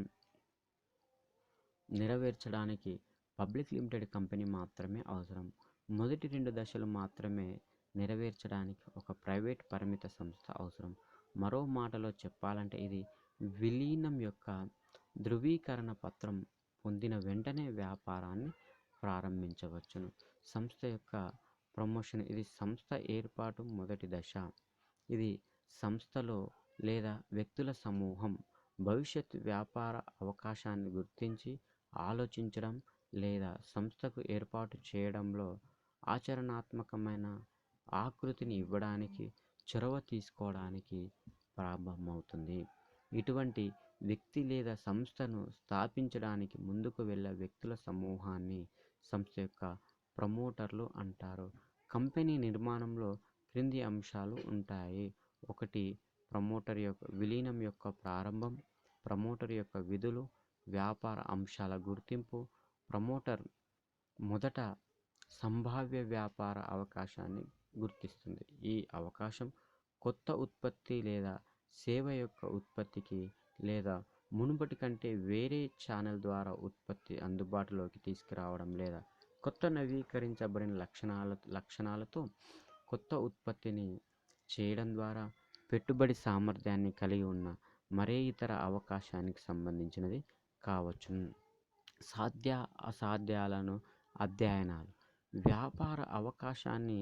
నెరవేర్చడానికి పబ్లిక్ లిమిటెడ్ కంపెనీ మాత్రమే అవసరం. మొదటి 2 దశలు మాత్రమే నెరవేర్చడానికి ఒక ప్రైవేట్ పరిమిత సంస్థ అవసరం. మరో మాటలో చెప్పాలంటే ఇది విలీనం యొక్క ధృవీకరణ పత్రం పొందిన వెంటనే వ్యాపారాన్ని ప్రారంభించవచ్చును. సంస్థ యొక్క ప్రమోషన్, ఇది సంస్థ ఏర్పాటు మొదటి దశ. ఇది సంస్థలో లేదా వ్యక్తుల సమూహం భవిష్యత్ వ్యాపార అవకాశాన్ని గుర్తించి ఆలోచించడం లేదా సంస్థకు ఏర్పాటు చేయడంలో ఆచరణాత్మకమైన ఆకృతిని ఇవ్వడానికి చొరవ తీసుకోవడానికి ప్రారంభమవుతుంది. ఇటువంటి వ్యక్తి లేదా సంస్థను స్థాపించడానికి ముందుకు వెళ్ళే వ్యక్తుల సమూహాన్ని సంస్థ యొక్క ప్రమోటర్లు అంటారు. కంపెనీ నిర్మాణంలో క్రింది అంశాలు ఉంటాయి. 1. ప్రమోటర్ యొక్క విలీనం యొక్క ప్రారంభం, ప్రమోటర్ యొక్క విధులు, వ్యాపార అంశాల గుర్తింపు. ప్రమోటర్ మొదట సంభావ్య వ్యాపార అవకాశాన్ని గుర్తిస్తుంది. ఈ అవకాశం కొత్త ఉత్పత్తి లేదా సేవ యొక్క ఉత్పత్తికి లేదా మునుపటి కంటే వేరే ఛానల్ ద్వారా ఉత్పత్తి అందుబాటులోకి తీసుకురావడం లేదా కొత్త నవీకరించబడిన లక్షణాలతో కొత్త ఉత్పత్తిని చేయడం ద్వారా పెట్టుబడి సామర్థ్యాన్ని కలిగి ఉన్న మరే ఇతర అవకాశానికి సంబంధించినది కావచ్చును. సాధ్య అసాధ్యాలను అధ్యయనాలు. వ్యాపార అవకాశాన్ని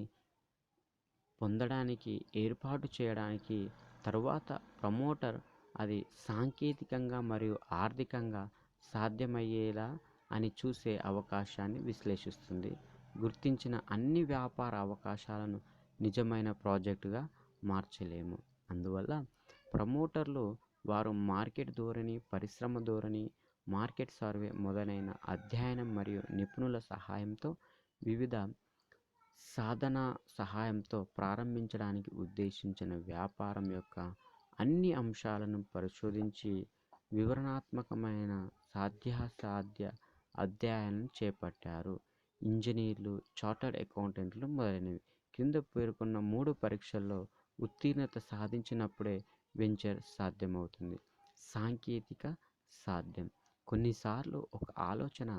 పొందడానికి, ఏర్పాటు చేయడానికి తరువాత ప్రమోటర్ అది సాంకేతికంగా మరియు ఆర్థికంగా సాధ్యమయ్యేలా అని చూసే అవకాశాన్ని విశ్లేషిస్తుంది. గుర్తించిన అన్ని వ్యాపార అవకాశాలను నిజమైన ప్రాజెక్టుగా మార్చలేము. అందువల్ల ప్రమోటర్లు వారు మార్కెట్ ధోరణి, పరిశ్రమ ధోరణి, మార్కెట్ సర్వే మొదలైన అధ్యయనం మరియు నిపుణుల సహాయంతో వివిధ సాధన సహాయంతో ప్రారంభించడానికి ఉద్దేశించిన వ్యాపారం యొక్క అన్ని అంశాలను పరిశోధించి వివరణాత్మకమైన సాధ్యాసాధ్య అధ్యయనం చేపట్టారు. ఇంజనీర్లు, చార్టర్డ్ అకౌంటెంట్లు మొదలైనవి. కింద పేర్కొన్న 3 పరీక్షల్లో ఉత్తీర్ణత సాధించినప్పుడే వెంచర్ సాధ్యమవుతుంది. సాంకేతిక సాధ్యం. కొన్నిసార్లు ఒక ఆలోచన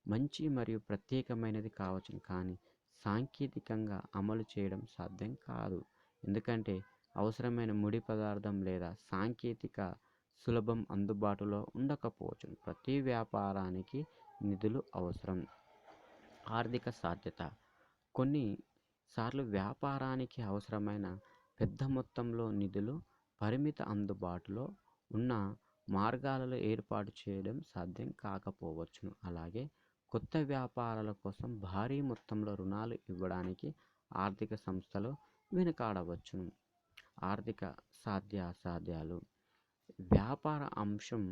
మంచి మరియు ప్రత్యేకమైనది కావచ్చును, కానీ సాంకేతికంగా అమలు చేయడం సాధ్యం కాదు. ఎందుకంటే అవసరమైన ముడి పదార్థం లేదా సాంకేతిక సులభం అందుబాటులో ఉండకపోవచ్చును. ప్రతి వ్యాపారానికి నిధులు అవసరం. ఆర్థిక సాధ్యత. కొన్నిసార్లు వ్యాపారానికి అవసరమైన పెద్ద మొత్తంలో నిధులు పరిమిత అందుబాటులో ఉన్న మార్గాలలో ఏర్పాటు చేయడం సాధ్యం కాకపోవచ్చును. అలాగే కొత్త వ్యాపారాల కోసం భారీ మొత్తంలో రుణాలు ఇవ్వడానికి ఆర్థిక సంస్థలు వెనుకాడవచ్చును. ఆర్థిక సాధ్యాసాధ్యాలు. వ్యాపార అంశం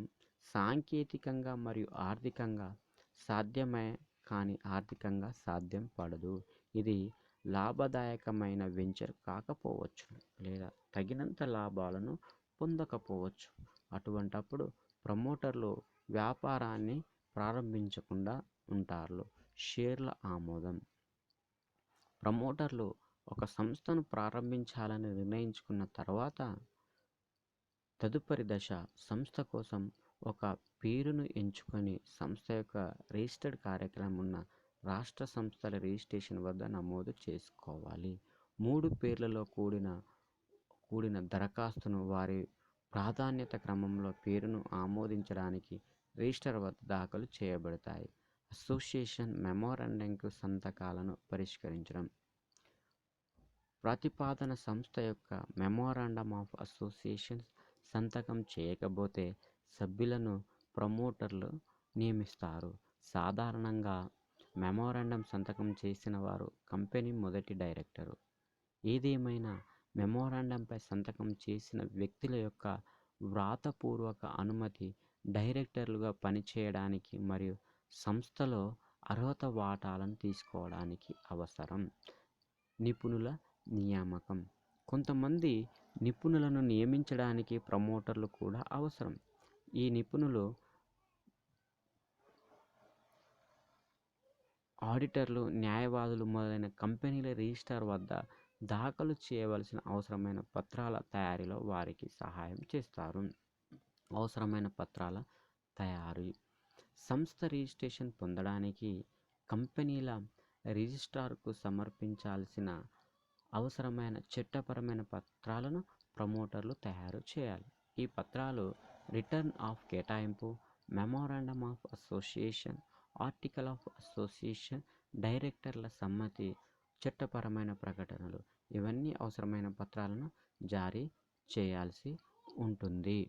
సాంకేతికంగా మరియు ఆర్థికంగా సాధ్యమే కానీ ఆర్థికంగా సాధ్యం పడదు. ఇది లాభదాయకమైన వెంచర్ కాకపోవచ్చును లేదా తగినంత లాభాలను పొందకపోవచ్చు. అటువంటప్పుడు ప్రమోటర్లు వ్యాపారాన్ని ప్రారంభించకుండా ఉంటారు. షేర్ల ఆమోదం. ప్రమోటర్లు ఒక సంస్థను ప్రారంభించాలని నిర్ణయించుకున్న తర్వాత తదుపరి దశ సంస్థ కోసం ఒక పేరును ఎంచుకొని సంస్థ యొక్క రిజిస్టర్డ్ కార్యక్రమం ఉన్న రాష్ట్ర సంస్థల రిజిస్ట్రేషన్ వద్ద నమోదు చేసుకోవాలి. 3 పేర్లలో కూడిన దరఖాస్తును వారి ప్రాధాన్యత క్రమంలో పేరును ఆమోదించడానికి రిజిస్టర్ వద్ద దాఖలు చేయబడతాయి. అసోసియేషన్ మెమోరాండంకు సంతకాలను పరిష్కరించడం. ప్రతిపాదన సంస్థ యొక్క మెమోరాండం ఆఫ్ అసోసియేషన్ సంతకం చేయకపోతే సభ్యులను ప్రమోటర్లు నియమిస్తారు. సాధారణంగా మెమోరాండం సంతకం చేసిన వారు కంపెనీ మొదటి డైరెక్టరు. ఏదేమైనా మెమోరాండంపై సంతకం చేసిన వ్యక్తుల యొక్క వ్రాతపూర్వక అనుమతి డైరెక్టర్లుగా పనిచేయడానికి మరియు సంస్థలో అర్హత వాటాలను తీసుకోవడానికి అవసరం. నిపుణుల నియామకం. కొంతమంది నిపుణులను నియమించడానికి ప్రమోటర్లు కూడా అవసరం. ఈ నిపుణులు ఆడిటర్లు, న్యాయవాదులు మొదలైన కంపెనీల రిజిస్టర్ వద్ద దాఖలు చేయవలసిన అవసరమైన పత్రాల తయారీలో వారికి సహాయం చేస్తారు. అవసరమైన పత్రాల తయారీ. సంస్థ రిజిస్ట్రేషన్ పొందడానికి కంపెనీల రిజిస్ట్రార్కు సమర్పించాల్సిన అవసరమైన చట్టపరమైన పత్రాలను ప్రమోటర్లు తయారు చేయాలి. ఈ పత్రాలు రిటర్న్ ఆఫ్ కేటాయింపు, memorandum of association, article of association, డైరెక్టర్ల సమ్మతి, చట్టపరమైన ప్రకటనలు ఇవన్నీ అవసరమైన పత్రాలను జారీ చేయాల్సి ఉంటుంది.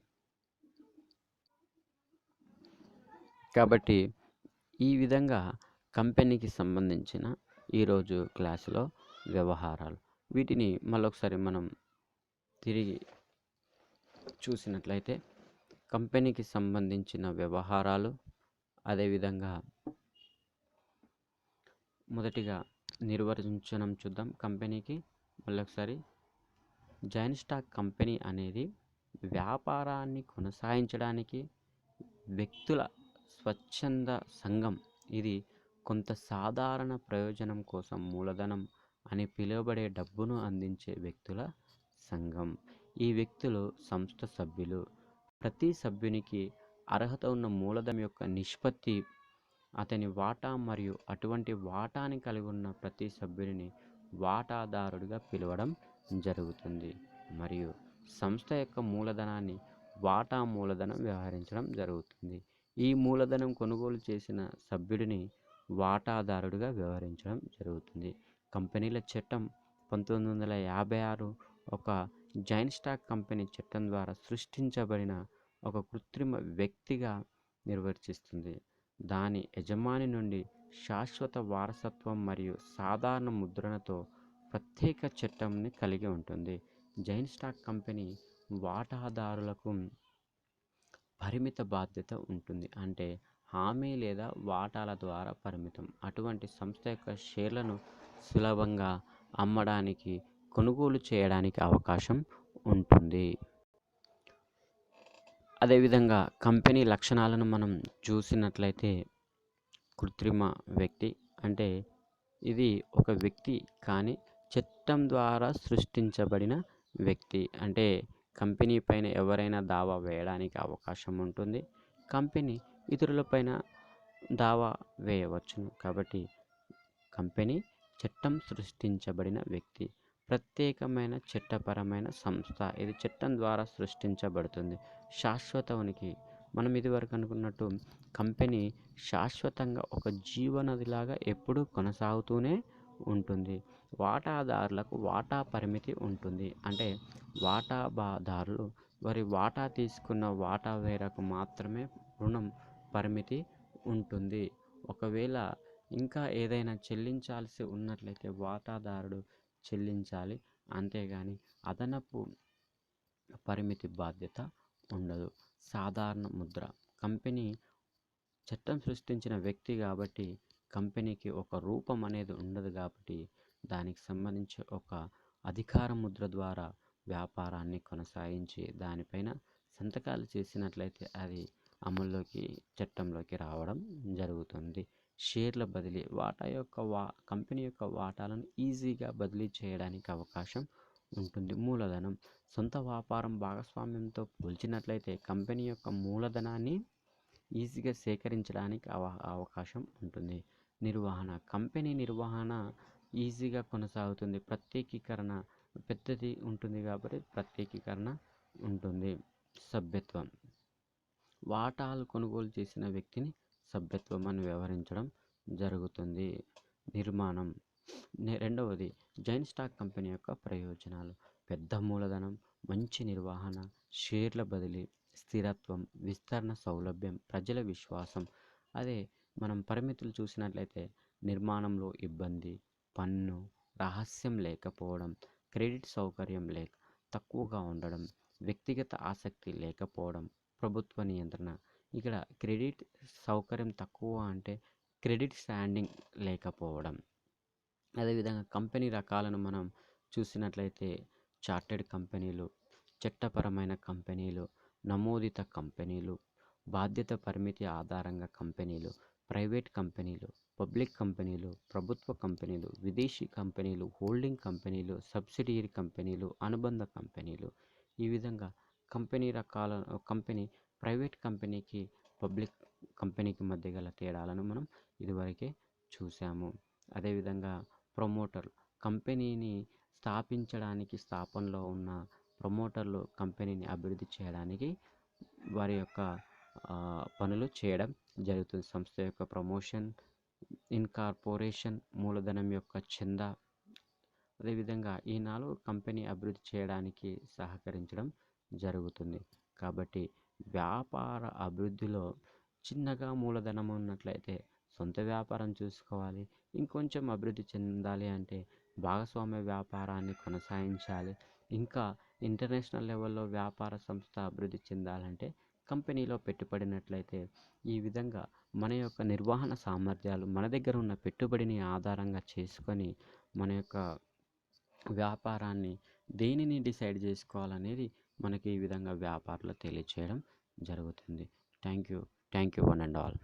కాబట్టి ఈ విధంగా కంపెనీకి సంబంధించిన ఈరోజు క్లాసులో వ్యవహారాలు, వీటిని మళ్ళొకసారి మనం తిరిగి చూసినట్లయితే కంపెనీకి సంబంధించిన వ్యవహారాలు, అదేవిధంగా మొదటిగా నిర్వచనం చూద్దాం. కంపెనీకి మళ్ళొకసారి జాయింట్ స్టాక్ కంపెనీ అనేది వ్యాపారాన్ని కొనసాగించడానికి వ్యక్తుల స్వచ్ఛంద సంఘం. ఇది కొంత సాధారణ ప్రయోజనం కోసం మూలధనం అని పిలువబడే డబ్బును అందించే వ్యక్తుల సంఘం. ఈ వ్యక్తులు సంస్థ సభ్యులు. ప్రతి సభ్యునికి అర్హత ఉన్న మూలధనం యొక్క నిష్పత్తి అతని వాటా మరియు అటువంటి వాటాని కలిగి ఉన్న ప్రతి సభ్యుని వాటాదారుడిగా పిలవడం జరుగుతుంది. మరియు సంస్థ యొక్క మూలధనాన్ని వాటా మూలధనం వ్యవహరించడం జరుగుతుంది. ఈ మూలధనం కొనుగోలు చేసిన సభ్యుడిని వాటాదారుడిగా వ్యవహరించడం జరుగుతుంది. కంపెనీల చట్టం 1956 ఒక జాయింట్ స్టాక్ కంపెనీ చట్టం ద్వారా సృష్టించబడిన ఒక కృత్రిమ వ్యక్తిగా నిర్వచిస్తుంది. దాని యజమాని నుండి శాశ్వత వారసత్వం మరియు సాధారణ ముద్రణతో ప్రత్యేక చట్టంని కలిగి ఉంటుంది. జాయింట్ స్టాక్ కంపెనీ వాటాదారులకు పరిమిత బాధ్యత ఉంటుంది, అంటే హామీ లేదా వాటాల ద్వారా పరిమితం. అటువంటి సంస్థ యొక్క షేర్లను సులభంగా అమ్మడానికి, కొనుగోలు చేయడానికి అవకాశం ఉంటుంది. అదేవిధంగా కంపెనీ లక్షణాలను మనం చూసినట్లయితే కృత్రిమ వ్యక్తి అంటే ఇది ఒక వ్యక్తి కానీ చట్టం ద్వారా సృష్టించబడిన వ్యక్తి. అంటే కంపెనీ పైన ఎవరైనా దావా వేయడానికి అవకాశం ఉంటుంది. కంపెనీ ఇతరులపైన దావా వేయవచ్చును. కాబట్టి కంపెనీ చట్టం సృష్టించబడిన వ్యక్తి. ప్రత్యేకమైన చట్టపరమైన సంస్థ. ఇది చట్టం ద్వారా సృష్టించబడుతుంది. శాశ్వత ఉనికి. మనం ఇదివరకు అనుకున్నట్టు కంపెనీ శాశ్వతంగా ఒక జీవనదిలాగా ఎప్పుడూ కొనసాగుతూనే ఉంటుంది. వాటాదారులకు వాటా పరిమితి ఉంటుంది. అంటే వాటాదారులు వారి వాటా తీసుకున్న వాటా మేరకు మాత్రమే రుణం పరిమితి ఉంటుంది. ఒకవేళ ఇంకా ఏదైనా చెల్లించాల్సి ఉన్నట్లయితే వాటాదారుడు చెల్లించాలి, అంతేగాని అదనపు పరిమితి బాధ్యత ఉండదు. సాధారణ ముద్ర. కంపెనీ చట్టం సృష్టించిన వ్యక్తి కాబట్టి కంపెనీకి ఒక రూపం అనేది ఉండదు. కాబట్టి దానికి సంబంధించి ఒక అధికార ముద్ర ద్వారా వ్యాపారాన్ని కొనసాగించి దానిపైన సంతకాలు చేసినట్లయితే అది అమల్లోకి, చట్టంలోకి రావడం జరుగుతుంది. షేర్ల బదిలీ కంపెనీ యొక్క వాటాలను ఈజీగా బదిలీ చేయడానికి అవకాశం ఉంటుంది. మూలధనం సొంత వ్యాపారం భాగస్వామ్యంతో పోల్చినట్లయితే కంపెనీ యొక్క మూలధనాన్ని ఈజీగా సేకరించడానికి అవకాశం ఉంటుంది. నిర్వహణ కంపెనీ నిర్వహణ ఈజీగా కొనసాగుతుంది. ప్రత్యేకీకరణ పెద్దది ఉంటుంది కాబట్టి ప్రత్యేకీకరణ ఉంటుంది. సభ్యత్వం వాటాలు కొనుగోలు చేసిన వ్యక్తిని సభ్యత్వం అని వ్యవహరించడం జరుగుతుంది. నిర్మాణం రెండవది జైన్ స్టాక్ కంపెనీ యొక్క ప్రయోజనాలు పెద్ద మూలధనం, మంచి నిర్వహణ, షేర్ల బదిలీ, స్థిరత్వం, విస్తరణ సౌలభ్యం, ప్రజల విశ్వాసం. అదే మనం పరిమితులు చూసినట్లయితే నిర్మాణంలో ఇబ్బంది, పన్ను రహస్యం లేకపోవడం, క్రెడిట్ సౌకర్యం తక్కువగా ఉండడం, వ్యక్తిగత ఆసక్తి లేకపోవడం, ప్రభుత్వ నియంత్రణ. ఇక్కడ క్రెడిట్ సౌకర్యం తక్కువ అంటే క్రెడిట్ స్టాండింగ్ లేకపోవడం. అదేవిధంగా కంపెనీ రకాలను మనం చూసినట్లయితే చార్టెడ్ కంపెనీలు, చట్టపరమైన కంపెనీలు, నమోదిత కంపెనీలు, బాధ్యత పరిమితి ఆధారంగా కంపెనీలు, ప్రైవేట్ కంపెనీలు, పబ్లిక్ కంపెనీలు, ప్రభుత్వ కంపెనీలు, విదేశీ కంపెనీలు, హోల్డింగ్ కంపెనీలు, సబ్సిడియరీ కంపెనీలు, అనుబంధ కంపెనీలు. ఈ విధంగా కంపెనీ ప్రైవేట్ కంపెనీకి పబ్లిక్ కంపెనీకి మధ్య గల తేడాలను మనం ఇదివరకే చూసాము. అదేవిధంగా ప్రమోటర్ కంపెనీని స్థాపనలో ఉన్న ప్రమోటర్లు కంపెనీని అభివృద్ధి చేయడానికి వారి యొక్క పనులు చేయడం జరుగుతుంది. సంస్థ యొక్క ప్రమోషన్, ఇన్కార్పొరేషన్, మూలధనం యొక్క చందా. అదేవిధంగా ఈ 4 కంపెనీ అభివృద్ధి చేయడానికి సహకరించడం జరుగుతుంది. కాబట్టి వ్యాపార అభివృద్ధిలో చిన్నగా మూలధనం ఉన్నట్లయితే సొంత వ్యాపారం చూసుకోవాలి. ఇంకొంచెం అభివృద్ధి చెందాలి అంటే భాగస్వామ్య వ్యాపారాన్ని కొనసాగించాలి. ఇంకా ఇంటర్నేషనల్ లెవెల్లో వ్యాపార సంస్థ అభివృద్ధి చెందాలంటే కంపెనీలో పెట్టుబడినట్లయితే ఈ విధంగా మన యొక్క నిర్వహణ సామర్థ్యాలు, మన దగ్గర ఉన్న పెట్టుబడిని ఆధారంగా చేసుకొని మన యొక్క వ్యాపారాన్ని దేనిని డిసైడ్ చేసుకోవాలనేది మనకి ఈ విధంగా వ్యాపారంలో తెలియచేయడం జరుగుతుంది. Thank you one and all.